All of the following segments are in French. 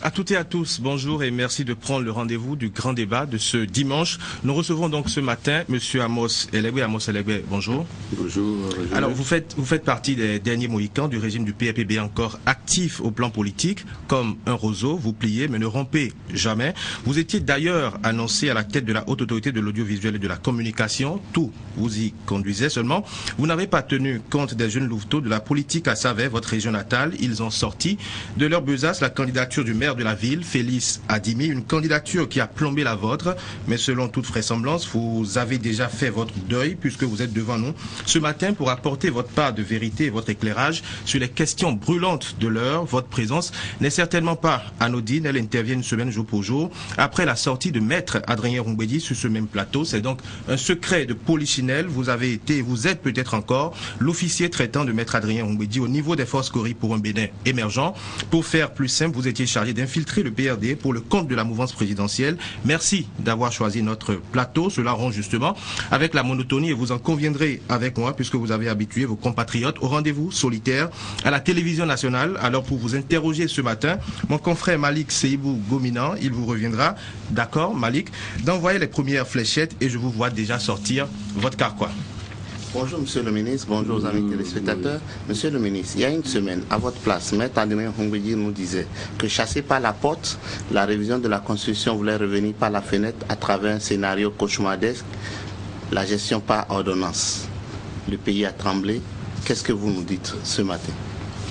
À toutes et à tous, bonjour et merci de prendre le rendez-vous du grand débat de ce dimanche. Nous recevons donc ce matin Monsieur Amos Elegbe. Amos Elegbe, bonjour. Bonjour. Alors vous faites partie des derniers mohicans du régime du PRPB encore actif au plan politique. Comme un roseau, vous pliez mais ne rompez jamais. Vous étiez d'ailleurs annoncé à la tête de la haute autorité de l'audiovisuel et de la communication. Tout vous y conduisait seulement. Vous n'avez pas tenu compte des jeunes louveteaux de la politique à Savès, votre région natale. Ils ont sorti de leur besace la candidature du maire de la ville, Félix Adimi, une candidature qui a plombé la vôtre, mais selon toute vraisemblance, vous avez déjà fait votre deuil puisque vous êtes devant nous ce matin pour apporter votre part de vérité et votre éclairage sur les questions brûlantes de l'heure. Votre présence n'est certainement pas anodine, elle intervient une semaine jour pour jour après la sortie de Maître Adrien Roumbédi sur ce même plateau. C'est donc un secret de polichinelle. Vous avez été, vous êtes peut-être encore l'officier traitant de Maître Adrien Roumbédi au niveau des forces Cori pour un Bénin émergent. Pour faire plus simple, vous étiez chargé d'infiltrer le PRD pour le compte de la mouvance présidentielle. Merci d'avoir choisi notre plateau. Cela rompt justement avec la monotonie et vous en conviendrez avec moi puisque vous avez habitué vos compatriotes au rendez-vous solitaire à la télévision nationale. Alors pour vous interroger ce matin, mon confrère Malik Seibou Gominan, il vous reviendra, d'accord Malik, d'envoyer les premières fléchettes et je vous vois déjà sortir votre carquois. Bonjour Monsieur le ministre, bonjour aux amis téléspectateurs. Monsieur le ministre, il y a une semaine, à votre place, Maître Adrien Roumbédi nous disait que chassé par la porte, la révision de la Constitution voulait revenir par la fenêtre à travers un scénario cauchemardesque, la gestion par ordonnance. Le pays a tremblé. Qu'est-ce que vous nous dites ce matin?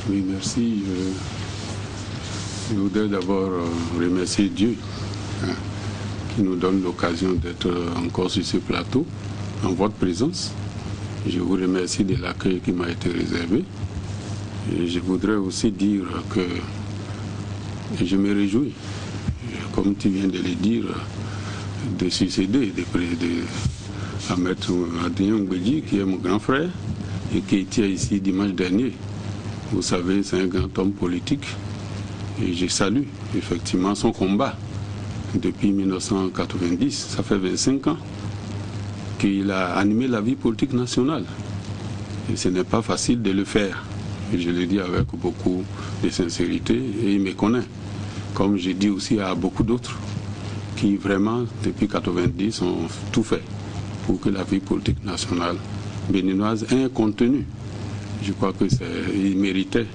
Oui, merci. Je voudrais d'abord remercier Dieu qui nous donne l'occasion d'être encore sur ce plateau, en votre présence. Je vous remercie de l'accueil qui m'a été réservé. Et je voudrais aussi dire que je me réjouis, comme tu viens de le dire, de succéder à Maître Adrien Roumbédi, qui est mon grand frère et qui était ici dimanche dernier. Vous savez, c'est un grand homme politique et je salue effectivement son combat depuis 1990. Ça fait 25 ans qu'il a animé la vie politique nationale. Et ce n'est pas facile de le faire. Et je le dis avec beaucoup de sincérité et il me connaît. Comme je dis aussi à beaucoup d'autres qui vraiment, depuis 1990, ont tout fait pour que la vie politique nationale béninoise ait un contenu. Je crois qu'il méritait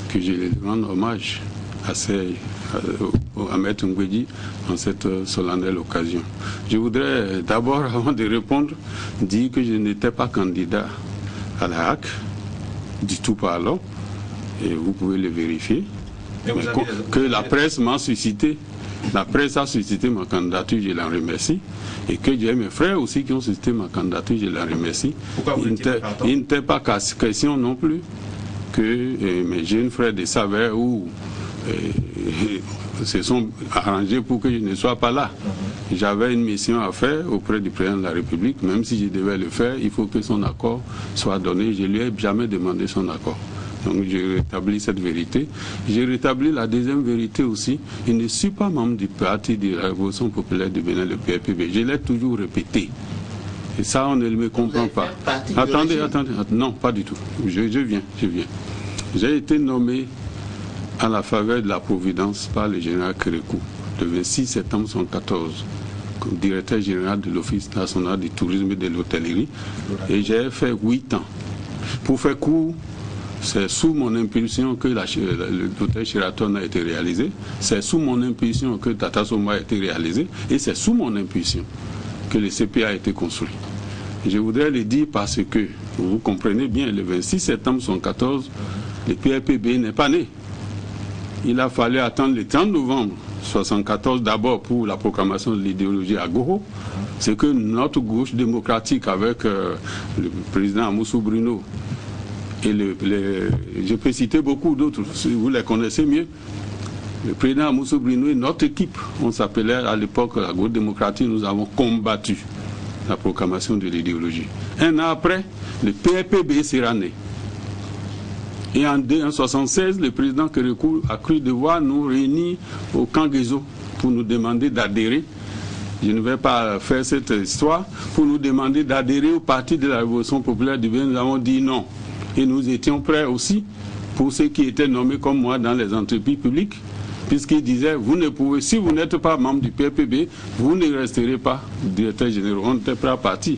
que je lui rende hommage à Maître Roumbédi en cette solennelle occasion. Je voudrais d'abord, avant de répondre, dire que je n'étais pas candidat à la HAC, du tout parlant, et vous pouvez le vérifier, que la presse m'a suscité. La presse a suscité ma candidature, je l'en remercie. Et que j'ai mes frères aussi qui ont suscité ma candidature, je l'en remercie. Il n'était pas question non plus que mes jeunes frères de Savès se sont arrangés pour que je ne sois pas là. J'avais une mission à faire auprès du président de la République. Même si je devais le faire, il faut que son accord soit donné. Je ne lui ai jamais demandé son accord. Donc je rétablis cette vérité. J'ai rétabli la deuxième vérité aussi. Je ne suis pas membre du parti de la Révolution populaire du Bénin, le PRPB. Je l'ai toujours répété. Et ça, on ne me comprend pas. Attendez. Non, pas du tout. Je viens. J'ai été nommé à la faveur de la Providence par le général Kérékou, le 26 septembre 1914, comme directeur général de l'Office national du tourisme et de l'hôtellerie. Et j'ai fait 8 ans. Pour faire court, c'est sous mon impulsion que l'hôtel Sheraton a été réalisé, c'est sous mon impulsion que Tata Soma a été réalisé, et c'est sous mon impulsion que le CPA a été construit. Je voudrais le dire parce que, vous comprenez bien, le 26 septembre 1914, le PRPB n'est pas né. Il a fallu attendre le 30 novembre 1974 d'abord pour la proclamation de l'idéologie à Goro. C'est que notre gauche démocratique avec le président Amoussou Bruno et je peux citer beaucoup d'autres, si vous les connaissez mieux. Le président Amoussou Bruno et notre équipe, on s'appelait à l'époque la gauche démocratique, nous avons combattu la proclamation de l'idéologie. Un an après, le PRPB sera né. Et en 1976, le président Kérékou a cru devoir nous réunir au camp Guézo pour nous demander d'adhérer. Je ne vais pas faire cette histoire. Pour nous demander d'adhérer au parti de la Révolution populaire du Bénin, nous avons dit non. Et nous étions prêts aussi, pour ceux qui étaient nommés comme moi dans les entreprises publiques, puisqu'il disait, vous ne pouvez, si vous n'êtes pas membre du PPB, vous ne resterez pas directeur général. On était prêt à partir,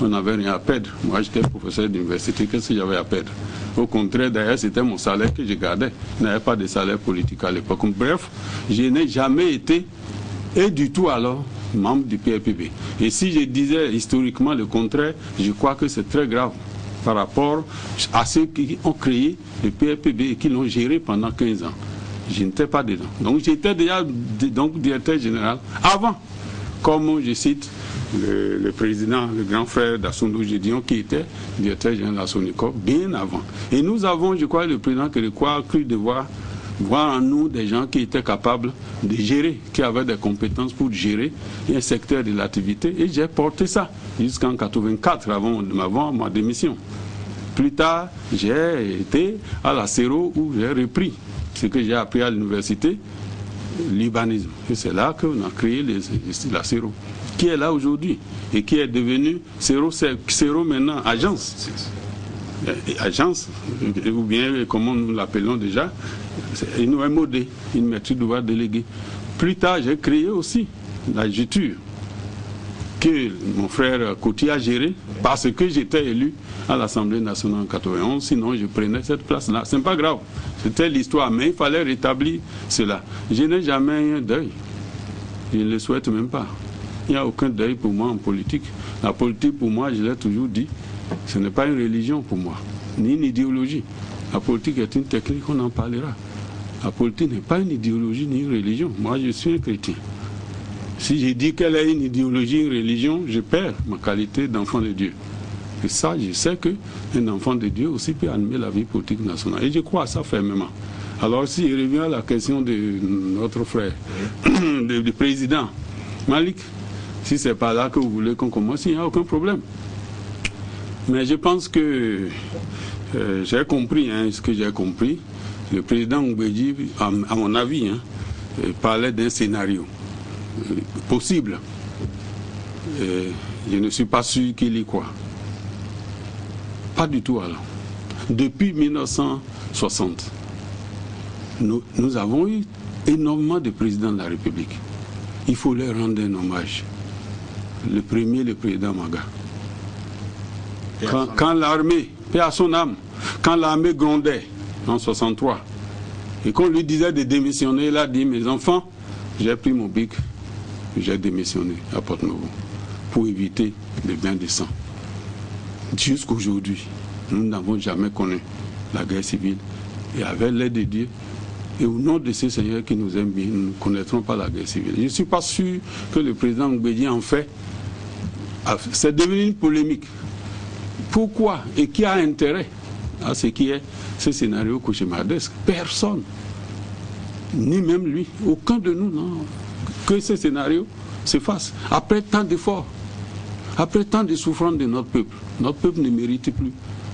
on n'avait rien à perdre. Moi, j'étais professeur d'université, qu'est-ce que j'avais à perdre? Au contraire, d'ailleurs, c'était mon salaire que je gardais. Je n'avais pas de salaire politique à l'époque. Bref, je n'ai jamais été, et du tout alors, membre du PPB. Et si je disais historiquement le contraire, je crois que c'est très grave par rapport à ceux qui ont créé le PPB et qui l'ont géré pendant 15 ans. Je n'étais pas dedans. Donc j'étais déjà directeur général avant, comme je cite le président, le grand frère d'Assundou Gédion, qui était directeur général de la Sonicop bien avant. Et nous avons, je crois, le président Kérékois cru devoir voir en nous des gens qui étaient capables de gérer, qui avaient des compétences pour gérer un secteur de l'activité. Et j'ai porté ça jusqu'en 1984, avant ma démission. Plus tard, j'ai été à la CERO où j'ai repris ce que j'ai appris à l'université, l'urbanisme. Et c'est là qu'on a créé la CERO, qui est là aujourd'hui et qui est devenue CERO maintenant, agence. Agence, ou bien comment nous l'appelons déjà, une MOD, une maîtrise de devoir déléguée. Plus tard, j'ai créé aussi la GETUR, que mon frère Coty a géré parce que j'étais élu à l'Assemblée nationale en 1991, sinon je prenais cette place-là. C'est pas grave, c'était l'histoire, mais il fallait rétablir cela. Je n'ai jamais eu un deuil, je ne le souhaite même pas. Il n'y a aucun deuil pour moi en politique. La politique, pour moi, je l'ai toujours dit, ce n'est pas une religion pour moi, ni une idéologie. La politique est une technique, on en parlera. La politique n'est pas une idéologie ni une religion. Moi, je suis un chrétien. Si je dis qu'elle est une idéologie, une religion, je perds ma qualité d'enfant de Dieu. Et ça, je sais qu'un enfant de Dieu aussi peut animer la vie politique nationale. Et je crois à ça fermement. Alors, si je reviens à la question de notre frère, du président Malik, si ce n'est pas là que vous voulez qu'on commence, il n'y a aucun problème. Mais je pense que j'ai compris ce que j'ai compris. Le président Ngouedji, à mon avis, parlait d'un scénario possible. Je ne suis pas sûr qu'il y croit. Pas du tout alors. Depuis 1960, nous avons eu énormément de présidents de la République. Il faut leur rendre un hommage. Le premier, le président Maga. Quand l'armée, paix à son âme, quand l'armée grondait en 63, et qu'on lui disait de démissionner, il a dit, mes enfants, j'ai pris mon bic, j'ai démissionné à Porte-Novo pour éviter les bains de sang. Jusqu'aujourd'hui, nous n'avons jamais connu la guerre civile. Et avec l'aide de Dieu, et au nom de ce Seigneur qui nous aime bien, nous ne connaîtrons pas la guerre civile. Je ne suis pas sûr que le président Ngouedji en fait. C'est devenu une polémique. Pourquoi et qui a intérêt à ce qui est ce scénario cauchemardesque? Personne. Ni même lui. Aucun de nous, non. Que ce scénario se fasse. Après tant d'efforts, après tant de souffrances de notre peuple ne mérite plus.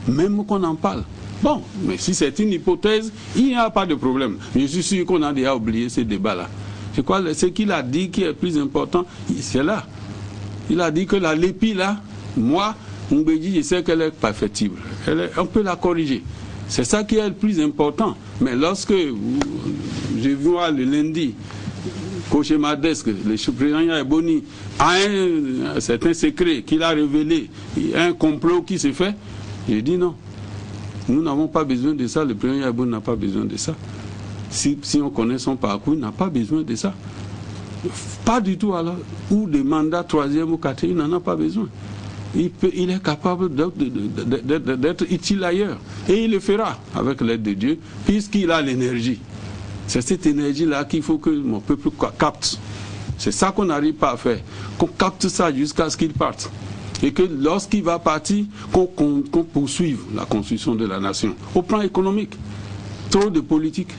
Même qu'on en parle. Bon, mais si c'est une hypothèse, il n'y a pas de problème. Je suis sûr qu'on a déjà oublié ce débat-là. C'est quoi ce qu'il a dit qui est plus important? C'est là. Il a dit que la lépi, là, moi, Ngouedji, je sais qu'elle est perfectible. On peut la corriger. C'est ça qui est le plus important. Mais lorsque je vois le lundi, cauchemardesque, le président Yaeboni a un certain secret qu'il a révélé, un complot qui se fait, j'ai dit non. Nous n'avons pas besoin de ça, le président Yaeboni n'a pas besoin de ça. Si on connaît son parcours, il n'a pas besoin de ça. Pas du tout alors. Ou des mandats 3e ou 4e, il n'en a pas besoin. Il est capable d'être utile ailleurs. Et il le fera avec l'aide de Dieu, puisqu'il a l'énergie. C'est cette énergie-là qu'il faut que mon peuple capte. C'est ça qu'on n'arrive pas à faire. Qu'on capte ça jusqu'à ce qu'il parte. Et que lorsqu'il va partir, qu'on poursuive la construction de la nation. Au plan économique, trop de politique.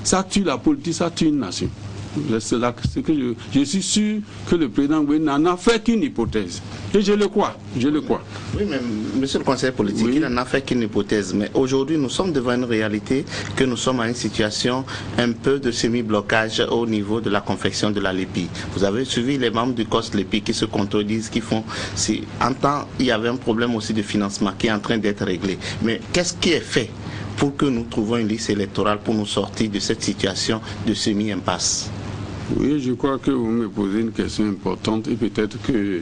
Ça tue la politique, ça tue une nation. C'est que je suis sûr que le président Ngouedji n'en a fait qu'une hypothèse. Et je le crois, je le crois. Oui, mais monsieur le conseiller politique, il n'en a fait qu'une hypothèse. Mais aujourd'hui, nous sommes devant une réalité que nous sommes à une situation un peu de semi-blocage au niveau de la confection de la lépi. Vous avez suivi les membres du COS lépi qui se contredisent, qui font... En temps, il y avait un problème aussi de financement qui est en train d'être réglé. Mais qu'est-ce qui est fait pour que nous trouvions une liste électorale pour nous sortir de cette situation de semi-impasse? Oui, je crois que vous me posez une question importante et peut-être que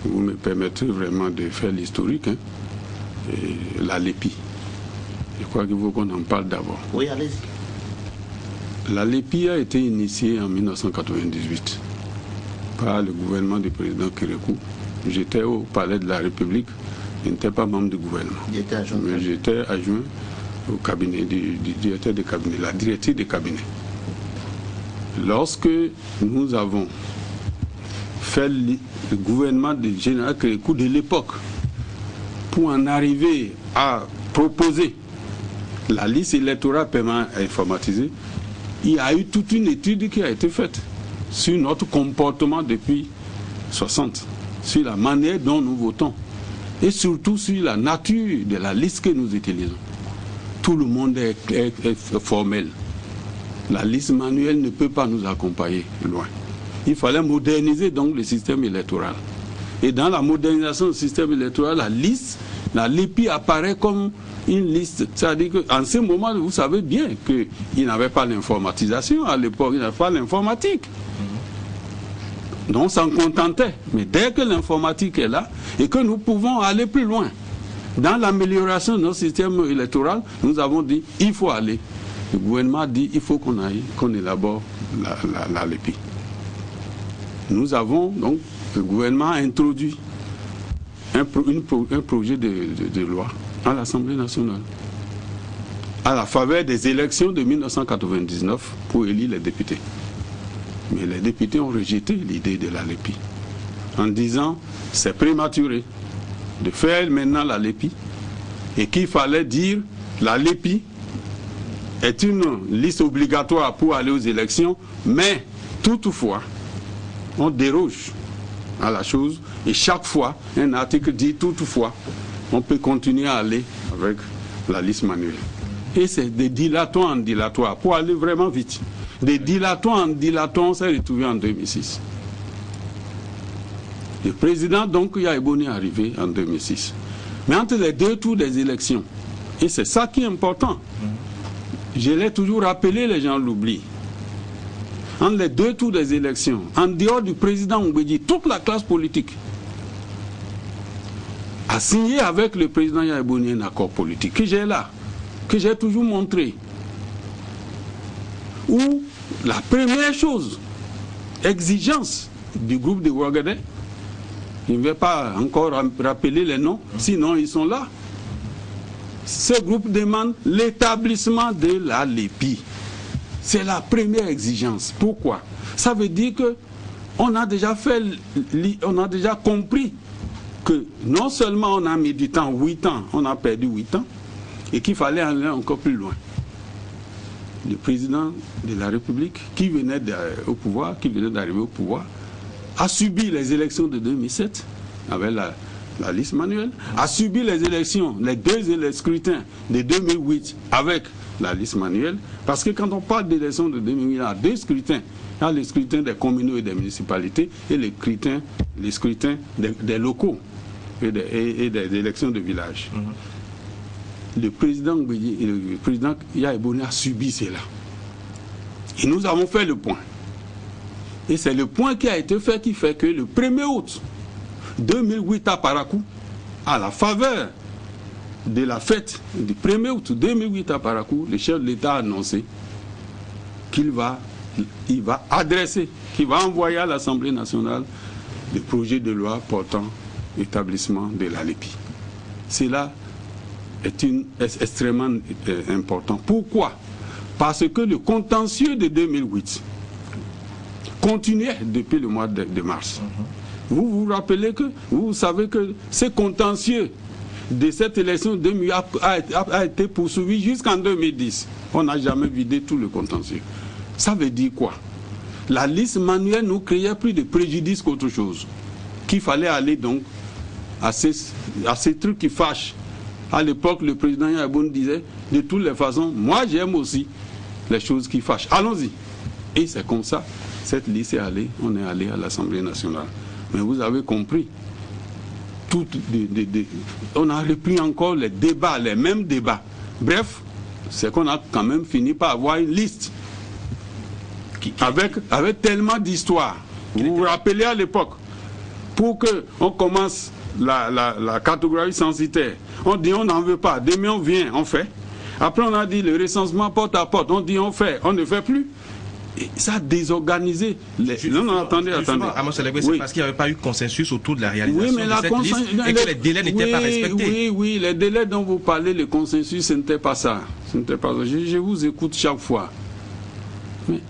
vous me permettrez vraiment de faire l'historique. La LEPI. Je crois qu'il faut qu'on en parle d'abord. Oui, allez-y. La LEPI a été initiée en 1998 par le gouvernement du président Kérékou. J'étais au palais de la République, je n'étais pas membre du gouvernement. Mais j'étais adjoint au cabinet du directeur de cabinet, la directrice de cabinet. Lorsque nous avons fait le gouvernement du général Kérékou de l'époque pour en arriver à proposer la liste électorale permanente informatisée, il y a eu toute une étude qui a été faite sur notre comportement depuis 60, sur la manière dont nous votons et surtout sur la nature de la liste que nous utilisons. Tout le monde est formel. La liste manuelle ne peut pas nous accompagner loin. Il fallait moderniser donc le système électoral. Et dans la modernisation du système électoral, la LEPI apparaît comme une liste. C'est-à-dire qu'en ce moment, vous savez bien qu'il n'avait pas l'informatisation. À l'époque, il n'avait pas l'informatique. Donc on s'en contentait. Mais dès que l'informatique est là et que nous pouvons aller plus loin dans l'amélioration de notre système électoral, nous avons dit il faut aller. Le gouvernement a dit il faut qu'on élabore la LEPI. Nous avons donc, le gouvernement a introduit un projet de loi à l'Assemblée nationale à la faveur des élections de 1999 pour élire les députés. Mais les députés ont rejeté l'idée de la LEPI en disant c'est prématuré de faire maintenant la LEPI et qu'il fallait dire la LEPI est une liste obligatoire pour aller aux élections, mais toutefois on déroge à la chose et chaque fois un article dit toutefois on peut continuer à aller avec la liste manuelle. Et c'est des dilatants en dilatoire pour aller vraiment vite. Des dilatants en dilatoire, on s'est retrouvé en 2006. Le président donc Yahya Eboni est arrivé en 2006. Mais entre les deux tours des élections, et c'est ça qui est important, je l'ai toujours rappelé, les gens l'oublient. Entre les deux tours des élections, en dehors du président Mbedi, toute la classe politique a signé avec le président Yahya Eboni un accord politique que j'ai là, que j'ai toujours montré. Où la première chose, exigence du groupe de Ouagadougou, je ne vais pas encore rappeler les noms, sinon ils sont là. Ce groupe demande l'établissement de la LEPI. C'est la première exigence. Pourquoi? Ça veut dire que on a déjà compris que non seulement on a mis du temps, 8 ans, on a perdu 8 ans, et qu'il fallait aller encore plus loin. Le président de la République, qui venait d'arriver au pouvoir, a subi les élections de 2007 avec la liste manuelle, a subi les élections, les deux scrutins de 2008 avec la liste manuelle, parce que quand on parle d'élections de 2008, il y a deux scrutins. Il y a le scrutin des communaux et des municipalités et les scrutins des locaux et des élections de village. Le président Yahya Eboni a subi cela. Et nous avons fait le point. Et c'est le point qui a été fait qui fait que le 1er août 2008 à Parakou, à la faveur de la fête du 1er août 2008 à Parakou, le chef de l'État a annoncé qu'il va adresser, qu'il va envoyer à l'Assemblée nationale le projet de loi portant établissement de la LEPI. Cela est extrêmement important. Pourquoi? Parce que le contentieux de 2008 continuait depuis le mois de mars. Vous vous rappelez que, vous savez que ce contentieux de cette élection de 2008 a été poursuivi jusqu'en 2010. On n'a jamais vidé tout le contentieux. Ça veut dire quoi? La liste manuelle nous créait plus de préjudice qu'autre chose. Qu'il fallait aller donc à ces trucs qui fâchent. À l'époque, le président Yahya Eboni disait, de toutes les façons, moi j'aime aussi les choses qui fâchent. Allons-y. Et c'est comme ça, cette liste est allée, on est allé à l'Assemblée nationale. Mais vous avez compris, on a repris encore les débats, les mêmes débats Bref, c'est qu'on a quand même fini par avoir une liste avec tellement d'histoires. Vous vous rappelez à l'époque, pour qu'on commence la cartographie censitaire, on dit on n'en veut pas, demain on vient, on fait. Après on a dit le recensement porte à porte, on dit on fait, on ne fait plus. Et ça a désorganisé non, attendez. C'est parce qu'il n'y avait pas eu consensus autour de la réalisation de cette liste et que les délais n'étaient pas respectés. Oui, les délais dont vous parlez, le consensus, ce n'était pas ça. Je vous écoute chaque fois. Mais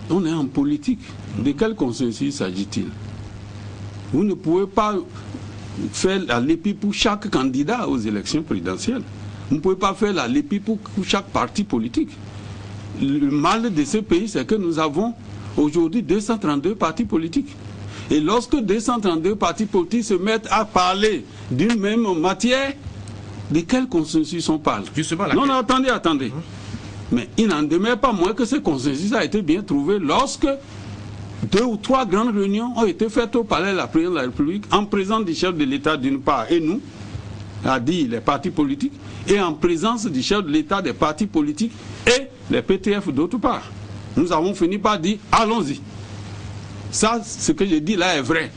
on est en politique. De quel consensus s'agit-il? Vous ne pouvez pas faire la lépi pour chaque candidat aux élections présidentielles. Vous ne pouvez pas faire la lépi pour chaque parti politique. Le mal de ce pays, c'est que nous avons aujourd'hui 232 partis politiques. Et lorsque 232 partis politiques se mettent à parler d'une même matière, de quel consensus on parle? Justement, non, attendez. Mais il n'en demeure pas moins que ce consensus a été bien trouvé lorsque 2 ou 3 grandes réunions ont été faites au palais de la présidence de la République en présence du chef de l'État d'une part et nous, c'est-à-dire les partis politiques, et en présence du chef de l'État des partis politiques et les PTF d'autre part. Nous avons fini par dire allons-y. Ça, ce que je dis là est vrai.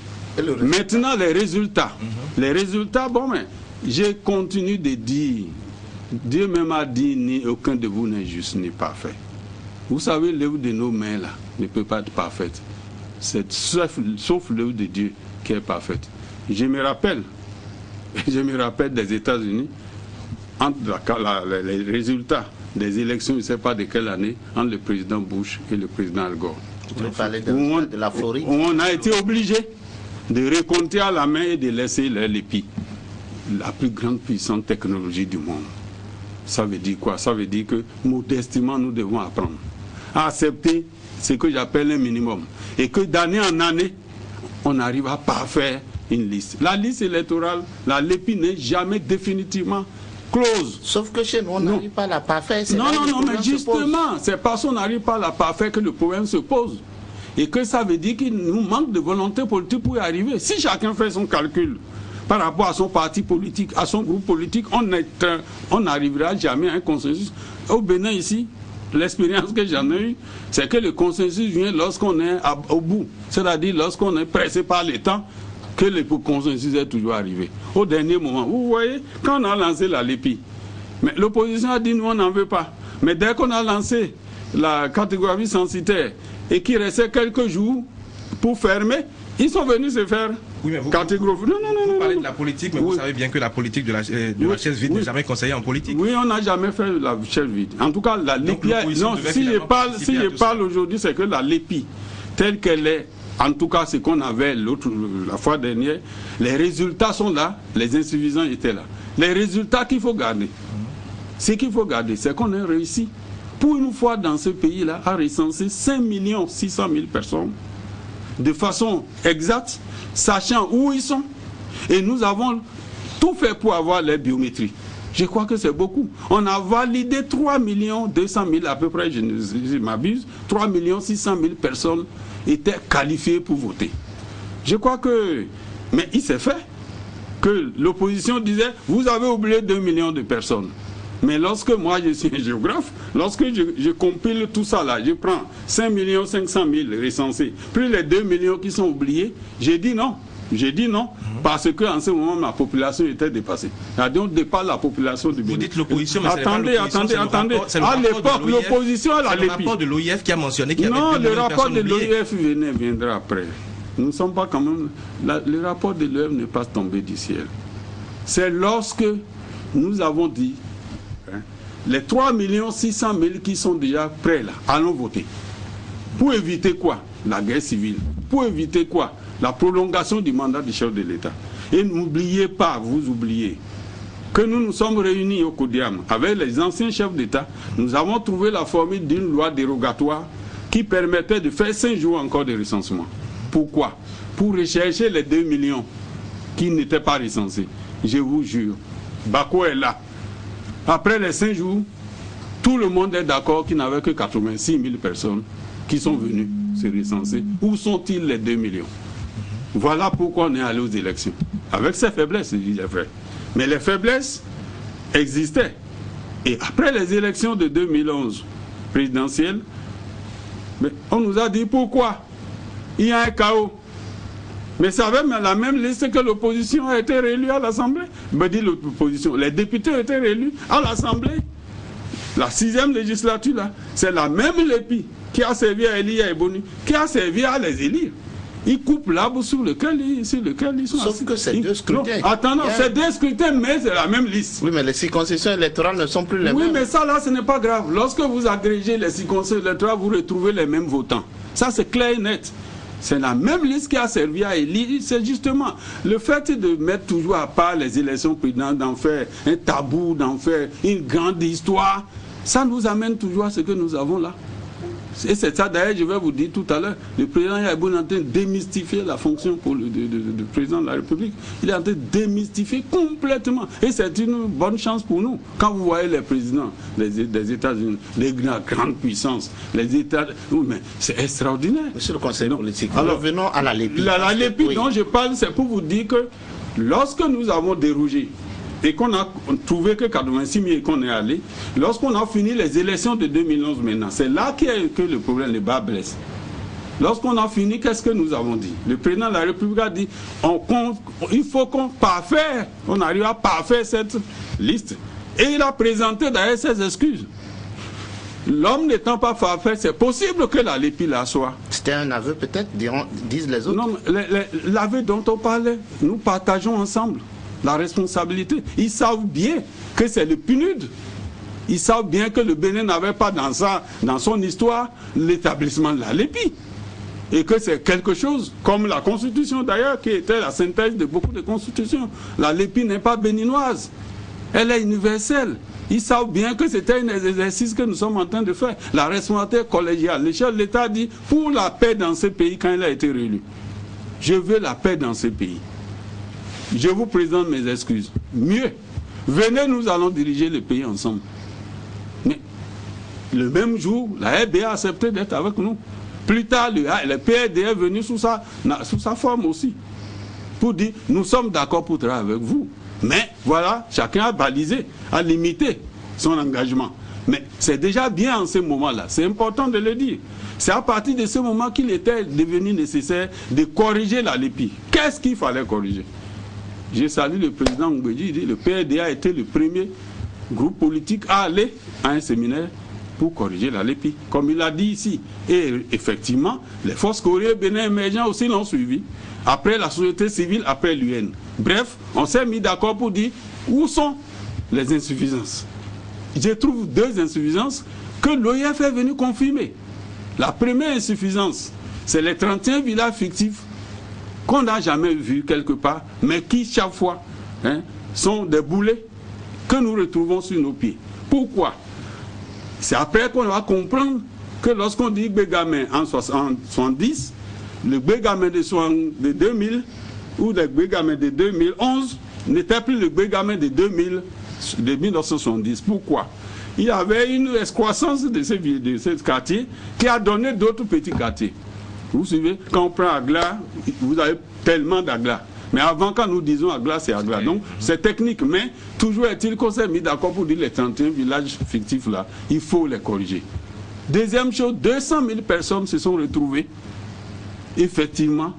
Maintenant, les résultats. Les résultats, bon, mais je continue de dire, Dieu même a dit, ni aucun de vous n'est juste ni parfait. Vous savez, l'œuvre de nos mains là ne peut pas être parfaite. C'est sauf l'œuvre de Dieu qui est parfaite. Je me rappelle des États-Unis, entre les résultats des élections, je ne sais pas de quelle année, entre le président Bush et le président Al Gore. Vous parlez de la Floride. On a été obligé de recompter à la main et de laisser l'épi. La plus grande puissante technologie du monde. Ça veut dire quoi? Ça veut dire que modestement, nous devons apprendre à accepter ce que j'appelle un minimum. Et que d'année en année, on arrive à parfaire une liste. La liste électorale, la LEPI n'est jamais définitivement close. Sauf que chez nous, on n'arrive pas à la parfaire. Non, mais justement, c'est parce qu'on n'arrive pas à la parfaire que le problème se pose. Et que ça veut dire qu'il nous manque de volonté politique pour y arriver. Si chacun fait son calcul par rapport à son parti politique, à son groupe politique, on n'arrivera jamais à un consensus. Au Bénin, ici, l'expérience que j'en ai eue, c'est que le consensus vient lorsqu'on est au bout. C'est-à-dire lorsqu'on est pressé par le temps, que le consensus est toujours arrivé. Au dernier moment, vous voyez, quand on a lancé la LEPI, mais l'opposition a dit nous on n'en veut pas. Mais dès qu'on a lancé la catégorie censitaire et qu'il restait quelques jours pour fermer, ils sont venus se faire catégorie. Vous parlez de la politique, mais vous savez bien que la politique de la chaise vide n'est jamais conseillée en politique. Oui, on n'a jamais fait la chaise vide. En tout cas, la LEPI, si je parle aujourd'hui, c'est que la LEPI, telle qu'elle est, en tout cas, ce qu'on avait la fois dernière, les résultats sont là, les insuffisants étaient là. Les résultats qu'il faut garder, ce qu'il faut garder, c'est qu'on a réussi, pour une fois dans ce pays-là, à recenser 5 600 000 personnes de façon exacte, sachant où ils sont. Et nous avons tout fait pour avoir les biométries. Je crois que c'est beaucoup. On a validé 3 200 000 à peu près, je m'abuse, 3 600 000 personnes étaient qualifiés pour voter. Je crois que... Mais il s'est fait que l'opposition disait, vous avez oublié 2 millions de personnes. Mais lorsque moi je suis un géographe, lorsque je compile tout ça là, je prends 5 500 000 recensés, plus les 2 millions qui sont oubliés, j'ai dit non. J'ai dit non, parce qu'en ce moment, ma population était dépassée. C'est-à-dire, on dépasse la population du Bénin. Vous dites l'opposition, mais attendez. À l'époque, l'opposition à la LEPI. C'est le rapport de l'OIF qui a mentionné qu'il y avait 2 millions de personnes. Non, le rapport de l'OIF viendra après. Nous ne sommes pas quand même... Le rapport de l'OIF n'est pas tombé du ciel. C'est lorsque nous avons dit, les 3 600 000 qui sont déjà prêts là, allons voter. Pour éviter quoi? La guerre civile. Pour éviter quoi? La prolongation du mandat du chef de l'État. Et n'oubliez pas, vous oubliez, que nous nous sommes réunis au Kodiam avec les anciens chefs d'État. Nous avons trouvé la formule d'une loi dérogatoire qui permettait de faire 5 jours encore de recensement. Pourquoi? Pour rechercher les 2 millions qui n'étaient pas recensés. Je vous jure, Bako est là. Après les 5 jours, tout le monde est d'accord qu'il n'y avait que 86 000 personnes qui sont venues se recenser. Où sont-ils les 2 millions? Voilà pourquoi on est allé aux élections. Avec ces faiblesses, il est vrai. Mais les faiblesses existaient. Et après les élections de 2011 présidentielles, mais on nous a dit pourquoi il y a un chaos. Mais c'est avec la même liste que l'opposition a été réélue à l'Assemblée. Me dit l'opposition, les députés ont été réélus à l'Assemblée. La 6e législature, là, c'est la même LEPI qui a servi à Elia Eboni, qui a servi à les élire. Ils coupent l'arbre sur lequel ils sont. Sauf que c'est deux scrutins. Attends, c'est deux scrutins, mais c'est la même liste. Oui, mais les circonscriptions électorales ne sont plus les mêmes. Oui, mais ça là, ce n'est pas grave. Lorsque vous agrégez les circonscriptions électorales, vous retrouvez les mêmes votants. Ça, c'est clair et net. C'est la même liste qui a servi à élire. C'est justement le fait de mettre toujours à part les élections présidentielles, d'en faire un tabou, d'en faire une grande histoire. Ça nous amène toujours à ce que nous avons là. Et c'est ça, d'ailleurs, je vais vous dire tout à l'heure, le président Yaïboun est en train de démystifier la fonction pour le président de la République. Il est en train de démystifier complètement. Et c'est une bonne chance pour nous. Quand vous voyez les présidents des États-Unis, les grandes puissances, les États... Oui, mais c'est extraordinaire. Monsieur le conseiller politique, alors revenons à la LEPI. La LEPI dont je parle, c'est pour vous dire que lorsque nous avons dérogé, et qu'on a trouvé que 86 000 qu'on est allé, lorsqu'on a fini les élections de 2011 maintenant, c'est là que le problème, le bas blesse. Lorsqu'on a fini, qu'est-ce que nous avons dit? Le président de la République a dit, il faut qu'on parfaire, on arrive à parfaire cette liste. Et il a présenté d'ailleurs ses excuses. L'homme n'étant pas parfait, c'est possible que la LEPI la soit. C'était un aveu peut-être, disent les autres. Non, l'aveu dont on parlait, nous partageons ensemble la responsabilité. Ils savent bien que c'est le PNUD. Ils savent bien que le Bénin n'avait pas dans son histoire l'établissement de la LEPI. Et que c'est quelque chose, comme la Constitution d'ailleurs, qui était la synthèse de beaucoup de constitutions. La LEPI n'est pas béninoise. Elle est universelle. Ils savent bien que c'était un exercice que nous sommes en train de faire. La responsabilité collégiale. Le chef de l'État a dit, pour la paix dans ce pays, quand il a été réélu, je veux la paix dans ce pays. Je vous présente mes excuses. Mieux, venez, nous allons diriger le pays ensemble. Mais le même jour, la RBA a accepté d'être avec nous. Plus tard, le PRD est venu sous sa forme aussi. Pour dire, nous sommes d'accord pour travailler avec vous. Mais voilà, chacun a balisé, a limité son engagement. Mais c'est déjà bien en ce moment-là. C'est important de le dire. C'est à partir de ce moment qu'il était devenu nécessaire de corriger la LEPI. Qu'est-ce qu'il fallait corriger? J'ai salué le président Ngwedji, il dit le PRD a été le premier groupe politique à aller à un séminaire pour corriger la LEPI, comme il l'a dit ici. Et effectivement, les forces coréennes Bénin émergents aussi l'ont suivi. Après la société civile, après l'UN. Bref, on s'est mis d'accord pour dire où sont les insuffisances. Je trouve deux insuffisances que l'OIF est venu confirmer. La première insuffisance, c'est les 31 villages fictifs qu'on n'a jamais vus quelque part, mais qui chaque fois sont des boulets que nous retrouvons sur nos pieds. Pourquoi? C'est après qu'on va comprendre que lorsqu'on dit Bégamin en 70, le Bégamin de 2000 ou le Bégamin de 2011 n'était plus le Bégamin de 1970. Pourquoi? Il y avait une excroissance de ce quartier qui a donné d'autres petits quartiers. Vous suivez? Quand on prend Agla, vous avez tellement d'Agla. Mais avant, quand nous disons Agla, c'est Agla. Donc, c'est technique. Mais toujours est-il qu'on s'est mis d'accord pour dire les 31 villages fictifs là, il faut les corriger. Deuxième chose, 200 000 personnes se sont retrouvées, effectivement,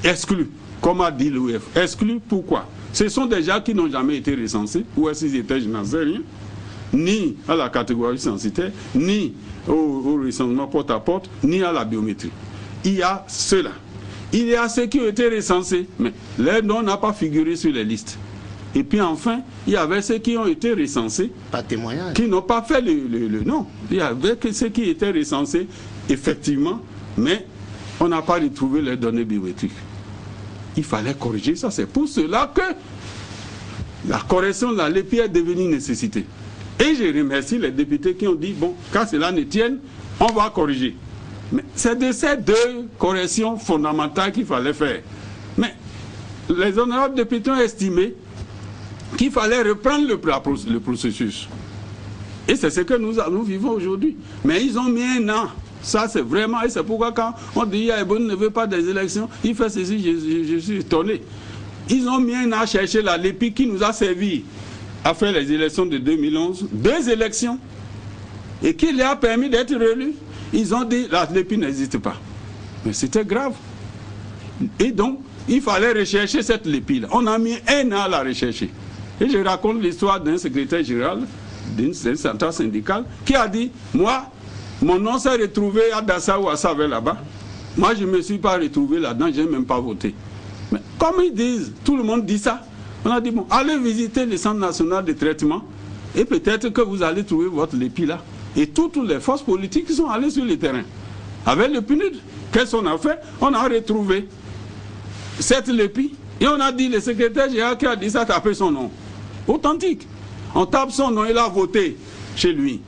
exclues. Comme a dit l'OIF. Exclues, pourquoi? Ce sont des gens qui n'ont jamais été recensés. Où est-ce qu'ils étaient, je n'en sais rien. Ni à la catégorie censitaire, ni au recensement porte-à-porte, ni à la biométrie. Il y a ceux-là. Il y a ceux qui ont été recensés, mais leur nom n'a pas figuré sur les listes. Et puis enfin, il y avait ceux qui ont été recensés, pas témoignage, qui n'ont pas fait le nom. Il y avait ceux qui étaient recensés, effectivement, mais on n'a pas retrouvé leurs données biométriques. Il fallait corriger ça. C'est pour cela que la correction de la LEPI est devenue une nécessité. Et je remercie les députés qui ont dit, bon, quand cela ne tienne, on va corriger. Mais c'est de ces deux corrections fondamentales qu'il fallait faire. Mais les honorables députés ont estimé qu'il fallait reprendre le processus. Et c'est ce que nous vivons aujourd'hui. Mais ils ont mis un an. Ça, c'est vraiment... Et c'est pourquoi quand on dit Yaïboun ne veut pas des élections, il fait ceci, je suis étonné. Ils ont mis un an à chercher la LEPI qui nous a servi a fait les élections de 2011, 2 élections, et qui lui a permis d'être réélu. Ils ont dit la LEPI n'existe pas. Mais c'était grave. Et donc, il fallait rechercher cette LEPI-là. On a mis 1 an à la rechercher. Et je raconte l'histoire d'un secrétaire général d'une centrale syndicale qui a dit, moi, mon nom s'est retrouvé à Dassa ou à Savé là-bas. Moi, je ne me suis pas retrouvé là-dedans, je n'ai même pas voté. Mais comme ils disent, tout le monde dit ça. On a dit, bon, allez visiter le centre national de traitement et peut-être que vous allez trouver votre LEPI là. Et toutes les forces politiques sont allées sur le terrain. Avec le PNUD, qu'est-ce qu'on a fait? On a retrouvé cette LEPI et on a dit, le secrétaire général qui a dit ça, tapez son nom. Authentique. On tape son nom, il a voté chez lui.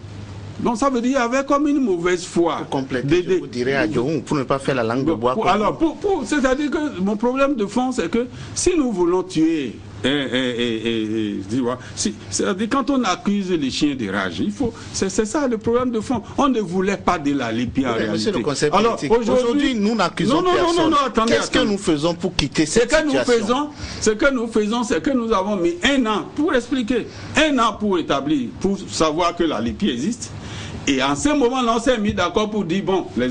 Donc ça veut dire qu'il y avait comme une mauvaise foi. Pour compléter, je vous dirais à Diohou, pour ne pas faire la langue de bois. Alors, c'est-à-dire que mon problème de fond, c'est que si nous voulons tuer, c'est-à-dire quand on accuse les chiens de rage, c'est ça le problème de fond. On ne voulait pas de la LEPI en réalité. Monsieur le conseil politique, aujourd'hui, nous n'accusons personne. Qu'est-ce que nous faisons pour quitter cette situation? Ce que nous faisons, c'est que nous avons mis 1 an pour expliquer, 1 an pour établir, pour savoir que la LEPI existe. Et en ce moment-là, on s'est mis d'accord pour dire, bon, les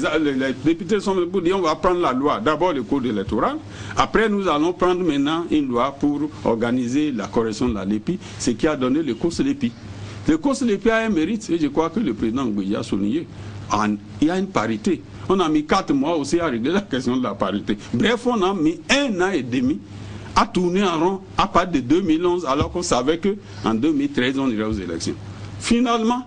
députés sont pour dire, on va prendre la loi, d'abord le code électoral, après nous allons prendre maintenant une loi pour organiser la correction de la LEPI, ce qui a donné le cours LEPI. Le cours LEPI a un mérite, et je crois que le président Ngouilly a souligné, il y a une parité. On a mis 4 mois aussi à régler la question de la parité. Bref, on a mis 1 an et demi à tourner en rond à partir de 2011, alors qu'on savait qu'en 2013, on irait aux élections. Finalement,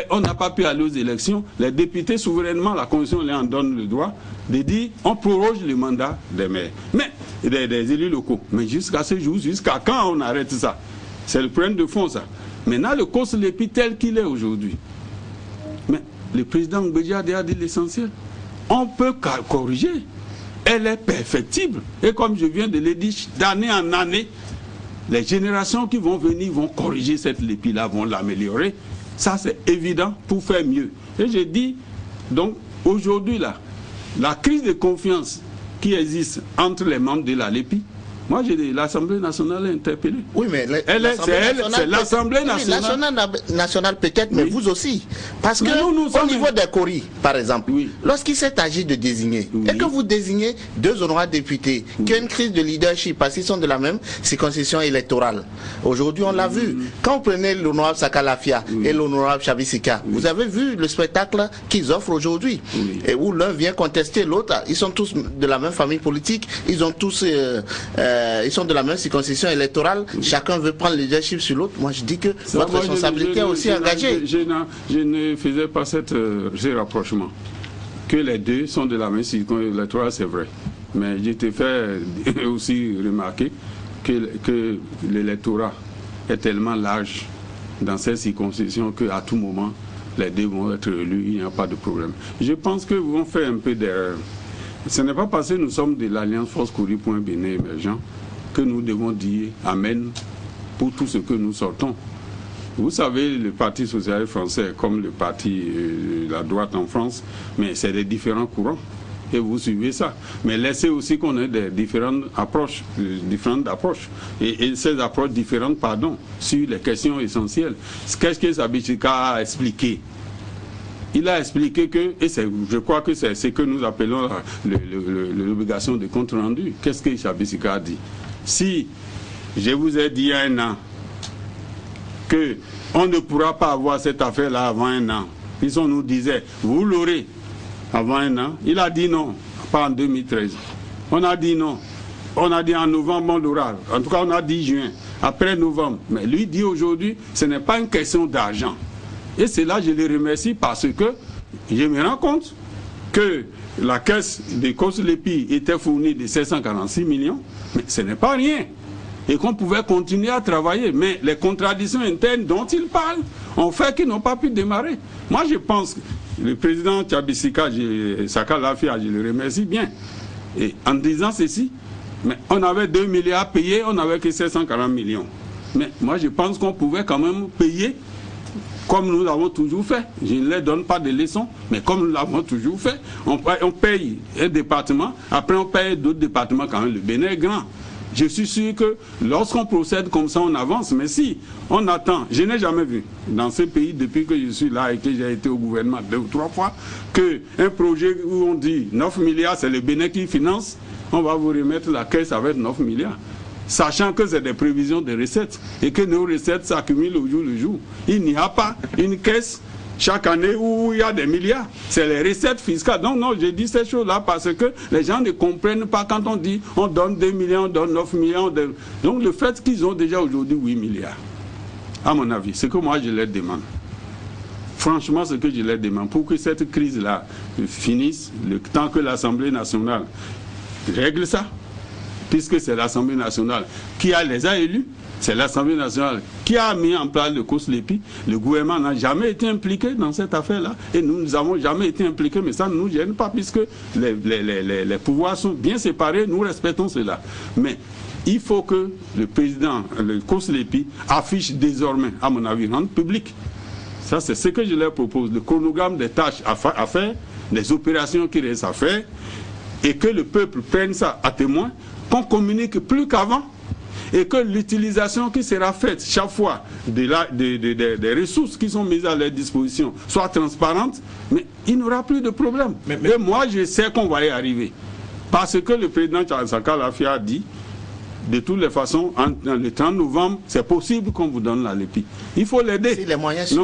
on n'a pas pu aller aux élections. Les députés, souverainement, la Constitution leur en donne le droit de dire on proroge le mandat des maires, mais des élus locaux. Mais jusqu'à ce jour, jusqu'à quand on arrête ça? C'est le problème de fond, ça. Maintenant, le cause LEPI tel qu'il est aujourd'hui. Mais le président Ngouilly a déjà dit l'essentiel. On peut corriger. Elle est perfectible. Et comme je viens de le dire, d'année en année, les générations qui vont venir vont corriger cette LEPI-là, vont l'améliorer. Ça, c'est évident pour faire mieux. Et je dis, donc, aujourd'hui, là, la crise de confiance qui existe entre les membres de la LEPI, moi, l'Assemblée nationale est interpellée. Oui, mais c'est l'Assemblée nationale peut-être, mais vous aussi. Parce que au niveau des coris, par exemple, lorsqu'il s'est agi de désigner, et que vous désignez 2 honorables députés, qui ont une crise de leadership parce qu'ils sont de la même circonscription électorale. Aujourd'hui, on l'a vu. Quand vous prenez l'honorable Sakalafia et l'honorable Chabisika, vous avez vu le spectacle qu'ils offrent aujourd'hui. Et où l'un vient contester l'autre. Ils sont tous de la même famille politique, ils ont tous... ils sont de la même circonscription électorale, chacun veut prendre le leadership sur l'autre. Moi je dis que votre responsabilité est aussi engagée. Je ne faisais pas ce rapprochement. Que les deux sont de la même circonscription électorale, c'est vrai. Mais je t'ai fait aussi remarquer que l'électorat est tellement large dans cette circonscription qu'à tout moment, les deux vont être élus, il n'y a pas de problème. Je pense que vous vont faire un peu d'erreur. Ce n'est pas parce que nous sommes de l'Alliance Force Kouri pour un Bénin émergent que nous devons dire Amen pour tout ce que nous sortons. Vous savez, le Parti socialiste français, comme le parti de la droite en France, mais c'est des différents courants. Et vous suivez ça. Mais laissez aussi qu'on ait des différentes approches. Et ces approches différentes, sur les questions essentielles. Qu'est-ce que Sabishika a expliqué? Il a expliqué que, et je crois que c'est ce que nous appelons l'obligation de compte rendu. Qu'est-ce que Chabisika a dit? Si je vous ai dit il y a 1 an qu'on ne pourra pas avoir cette affaire-là avant 1 an, puis on nous disait, vous l'aurez avant 1 an, il a dit non, pas en 2013. On a dit non. On a dit en novembre, on l'aura. En tout cas, on a dit juin, après novembre. Mais lui dit aujourd'hui, ce n'est pas une question d'argent. Et c'est là que je les remercie parce que je me rends compte que la caisse de cause LEPI était fournie de 746 millions, mais ce n'est pas rien. Et qu'on pouvait continuer à travailler. Mais les contradictions internes dont ils parlent ont fait qu'ils n'ont pas pu démarrer. Moi, je pense que le président Chabisika, Sakalafia, je le remercie bien. Et en disant ceci, mais on avait 2 milliards à payer, on n'avait que 740 millions. Mais moi, je pense qu'on pouvait quand même payer comme nous l'avons toujours fait. Je ne leur donne pas de leçons, mais comme nous l'avons toujours fait, on paye un département, après on paye d'autres départements quand même. Le Bénin est grand. je suis sûr que lorsqu'on procède comme ça, on avance. Mais si on attend, je n'ai jamais vu dans ce pays, depuis que je suis là et que j'ai été au gouvernement 2 ou 3 fois, qu'un projet où on dit 9 milliards, c'est le Bénin qui finance, on va vous remettre la caisse avec 9 milliards. Sachant que c'est des prévisions de recettes et que nos recettes s'accumulent au jour le jour. Il n'y a pas une caisse chaque année où il y a des milliards. C'est les recettes fiscales. Donc non, je dis ces choses-là parce que les gens ne comprennent pas quand on dit on donne 2 millions, on donne 9 millions. Donc le fait qu'ils ont déjà aujourd'hui 8 milliards, à mon avis, c'est que moi je leur demande. Franchement, ce que je leur demande, pour que cette crise-là finisse, le temps que l'Assemblée nationale règle ça, puisque c'est l'Assemblée nationale qui les a élus, c'est l'Assemblée nationale qui a mis en place le COSLEPI. Le gouvernement n'a jamais été impliqué dans cette affaire-là. Et nous n'avons jamais été impliqués, mais ça ne nous gêne pas, puisque les pouvoirs sont bien séparés, nous respectons cela. Mais il faut que le président, le COSLEPI, affiche désormais, à mon avis, rendre public. Ça, c'est ce que je leur propose. Le chronogramme des tâches à faire, des opérations qui restent à faire, et que le peuple prenne ça à témoin, qu'on communique plus qu'avant, et que l'utilisation qui sera faite chaque fois des ressources qui sont mises à leur disposition soit transparente, mais il n'y aura plus de problème. Et moi, je sais qu'on va y arriver. Parce que le président Sakha Lafia a dit, de toutes les façons, le 30 novembre, c'est possible qu'on vous donne la LEPI. Il faut l'aider. Si les moyens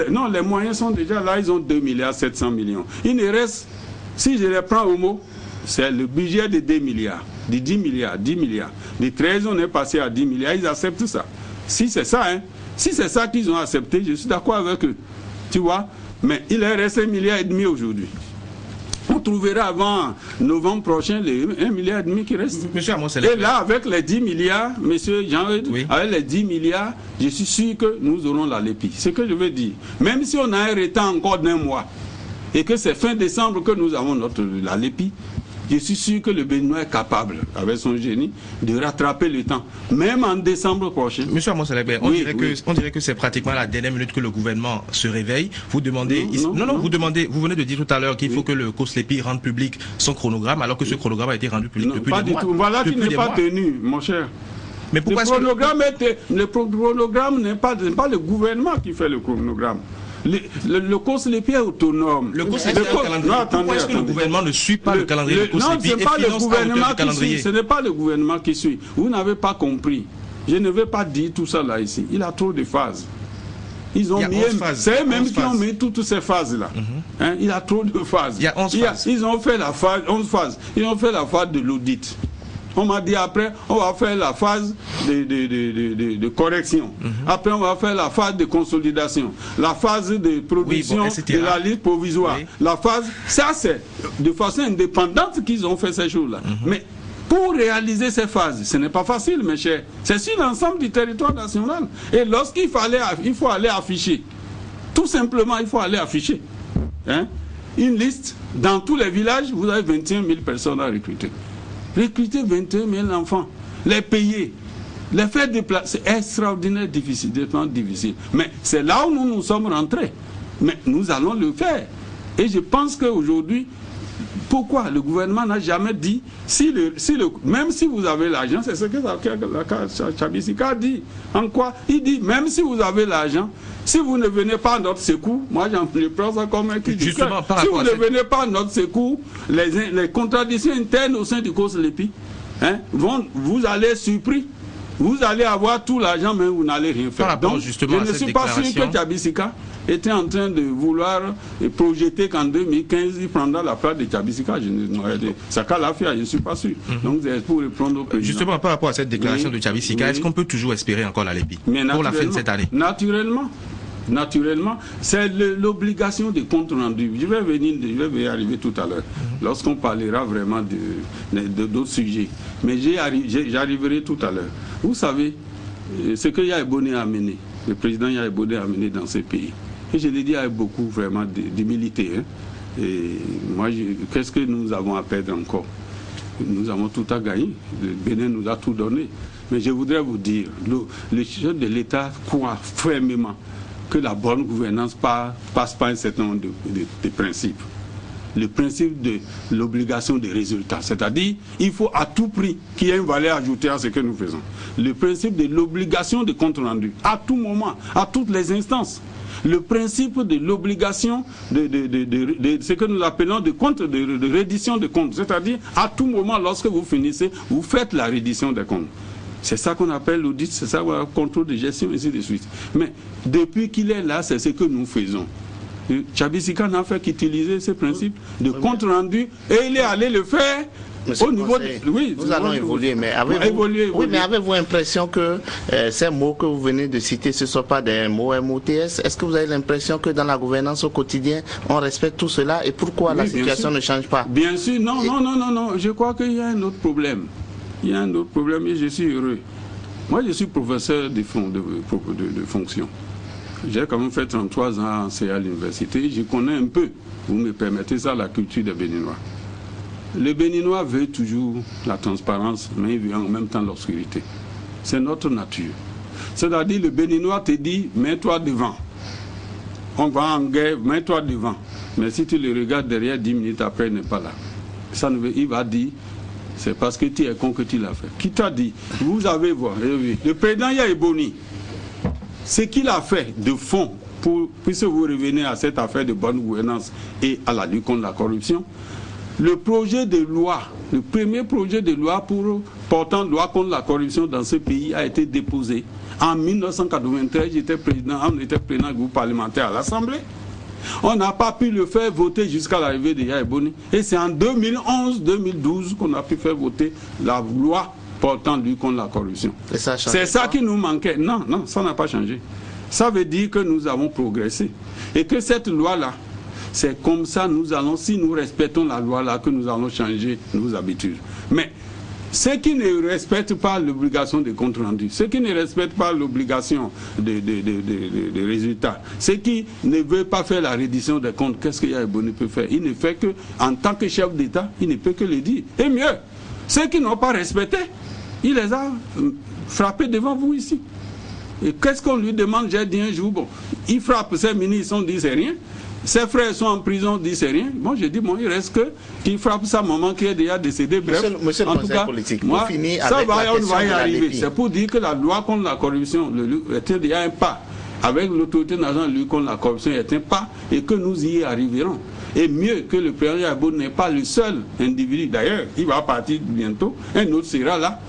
non, les moyens sont déjà là, ils ont 2 milliards 700 millions. Il ne reste, si je les prends au mot, c'est le budget de 2 milliards, de 10 milliards, 10 milliards. De 13, on est passé à 10 milliards, ils acceptent ça. Si c'est ça, si c'est ça qu'ils ont accepté, je suis d'accord avec eux. Tu vois, mais il reste 1,5 milliard aujourd'hui. On trouvera avant novembre prochain les 1,5 milliard qui reste. Monsieur Amos, et là, avec les 10 milliards, monsieur Jean, oui, avec les 10 milliards, je suis sûr que nous aurons la LEPI. C'est ce que je veux dire. Même si on a un retard encore d'1 mois, et que c'est fin décembre que nous avons la LEPI, je suis sûr que le Béninois est capable, avec son génie, de rattraper le temps, même en décembre prochain. Monsieur Amos, on dirait que c'est pratiquement la dernière minute que le gouvernement se réveille. Vous demandez, vous venez de dire tout à l'heure qu'il faut que le COSLEPI rende public son chronogramme, alors que ce chronogramme a été rendu public depuis des mois. Voilà qui n'est pas tenu, mon cher. Mais pourquoi le chronogramme n'est pas le gouvernement qui fait le chronogramme. Le COSLEPI est autonome. Pourquoi est-ce que le gouvernement ne suit pas le calendrier du COSLEPI? Non, ce n'est pas le gouvernement qui suit. Ce n'est pas le gouvernement qui suit. Vous n'avez pas compris. Je ne vais pas dire tout ça là ici. Il a trop de phases. Ils ont mis, c'est eux-mêmes qui ont mis toutes ces phases-là. Il a trop de phases. Il y a 11 phases. Ils ont fait la phase, 11 phases. Ils ont fait la phase de l'audit. On m'a dit après, on va faire la phase de correction. Après, on va faire la phase de consolidation. La phase de production de la liste provisoire. La phase, ça c'est de façon indépendante qu'ils ont fait ces choses-là. Mais pour réaliser ces phases, ce n'est pas facile, mes chers. C'est sur l'ensemble du territoire national. Et lorsqu'il faut aller afficher, tout simplement, il faut aller afficher une liste. Dans tous les villages, vous avez 21 000 personnes à recruter. Recruter 21 000 enfants, les payer, les faire déplacer, c'est extraordinaire difficile. Mais c'est là où nous sommes rentrés. Mais nous allons le faire. Et je pense qu'aujourd'hui, pourquoi le gouvernement n'a jamais dit, même si vous avez l'argent, c'est ce que Tchabisika dit. En quoi? Il dit, même si vous avez l'argent, si vous ne venez pas à notre secours, moi j'en prends ça comme un cri du cœur. Si vous ne venez pas à notre secours, les contradictions internes au sein du COSLEPI, vous allez être surpris. Vous allez avoir tout l'argent, mais vous n'allez rien faire. Donc, je ne suis pas sûr que Tchabisika était en train de vouloir projeter qu'en 2015, il prendra la place de Tchabisika. Sakha Lafia, je ne suis pas sûr. Donc, c'est pour répondre au président. Justement, par rapport à cette déclaration de Tchabisika, est-ce qu'on peut toujours espérer encore la LEPI pour la fin de cette année? Naturellement, c'est l'obligation de compte rendu. Je vais y arriver tout à l'heure, lorsqu'on parlera vraiment d'autres sujets. Mais j'arriverai tout à l'heure. Vous savez, ce que Yaya Boné a amené, le président Yaya Boné a amené dans ce pays, et je l'ai dit avec beaucoup vraiment d'humilité. Et moi, qu'est-ce que nous avons à perdre encore? Nous avons tout à gagner. Le Bénin nous a tout donné. Mais je voudrais vous dire, le chef de l'État croit fermement que la bonne gouvernance passe par un certain nombre de principes. le principe de l'obligation des résultats. C'est-à-dire, il faut à tout prix qu'il y ait une valeur ajoutée à ce que nous faisons. Le principe de l'obligation de compte rendu, à tout moment, à toutes les instances. Le principe de l'obligation de ce que nous appelons de reddition de comptes. C'est-à-dire, à tout moment, lorsque vous finissez, vous faites la reddition des comptes. C'est ça qu'on appelle l'audit, c'est ça le contrôle de gestion, ainsi de suite. Mais depuis qu'il est là, c'est ce que nous faisons. Tchabisika n'a fait qu'utiliser ce principe de compte rendu et il est allé le faire. Monsieur au niveau nous allons évoluer, mais avez-vous l'impression que ces mots que vous venez de citer, ce ne sont pas des mots MOTS? Est-ce que vous avez l'impression que dans la gouvernance au quotidien, on respecte tout cela et pourquoi la situation ne change pas? Bien sûr, non. Je crois qu'il y a un autre problème. Il y a un autre problème et je suis heureux. Moi, je suis professeur de fonction. J'ai quand même fait 33 ans à CA à l'université. Je connais un peu, vous me permettez ça, la culture des Béninois. Les Béninois veulent toujours la transparence, mais ils veulent en même temps l'obscurité. C'est notre nature. C'est-à-dire, le Béninois te dit, mets-toi devant. On va en guerre, mets-toi devant. Mais si tu le regardes derrière, 10 minutes après, il n'est pas là. Ça ne veut, il va dire, c'est parce que tu es con que tu l'as fait. Qui t'a dit? Vous avez vu. Le président Yaya Eboni, ce qu'il a fait de fond, puisque vous revenez à cette affaire de bonne gouvernance et à la lutte contre la corruption, le projet de loi, le premier projet de loi portant loi contre la corruption dans ce pays a été déposé. En 1993, on était président du groupe parlementaire à l'Assemblée. On n'a pas pu le faire voter jusqu'à l'arrivée de Yaya Eboni. Et c'est en 2011-2012 qu'on a pu faire voter la loi portant lutte contre la corruption. C'est ça qui nous manquait. Non, ça n'a pas changé. Ça veut dire que nous avons progressé. Et que cette loi-là, c'est comme ça nous allons, si nous respectons la loi-là, que nous allons changer nos habitudes. Mais ceux qui ne respectent pas l'obligation de compte rendu, ceux qui ne respectent pas l'obligation de résultats, ceux qui ne veulent pas faire la reddition des comptes, qu'est-ce que Yaya Eboni peut faire? Il ne fait que, en tant que chef d'État, il ne peut que le dire. Et mieux, ceux qui n'ont pas respecté, il les a frappés devant vous ici. Et qu'est-ce qu'on lui demande? J'ai dit un jour, bon, il frappe ses ministres, on dit c'est rien. Ses frères sont en prison, on dit c'est rien. Bon, je dis, bon, il reste que qu'il frappe sa maman qui est déjà décédée. Bref, monsieur en tout cas, politique, moi, ça va, on va y arriver. C'est C'est pour dire que la loi contre la corruption était déjà un pas. Avec l'autorité nationale de lutte contre la corruption est un pas et que nous y arriverons. Et mieux que le président Yaya Eboni n'est pas le seul individu. D'ailleurs, il va partir bientôt. Un autre sera là.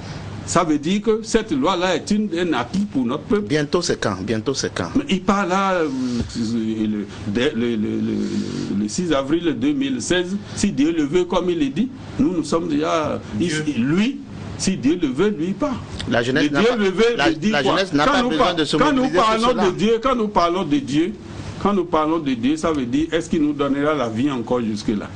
Ça veut dire que cette loi-là est un acquis pour notre peuple. Bientôt c'est quand? Mais il parle là le 6 avril 2016. Si Dieu le veut, comme il est dit, nous sommes déjà... Lui, si Dieu le veut, lui part. La jeunesse n'a pas besoin de se mobiliser sur cela. Quand nous parlons de Dieu, ça veut dire, est-ce qu'il nous donnera la vie encore jusque-là?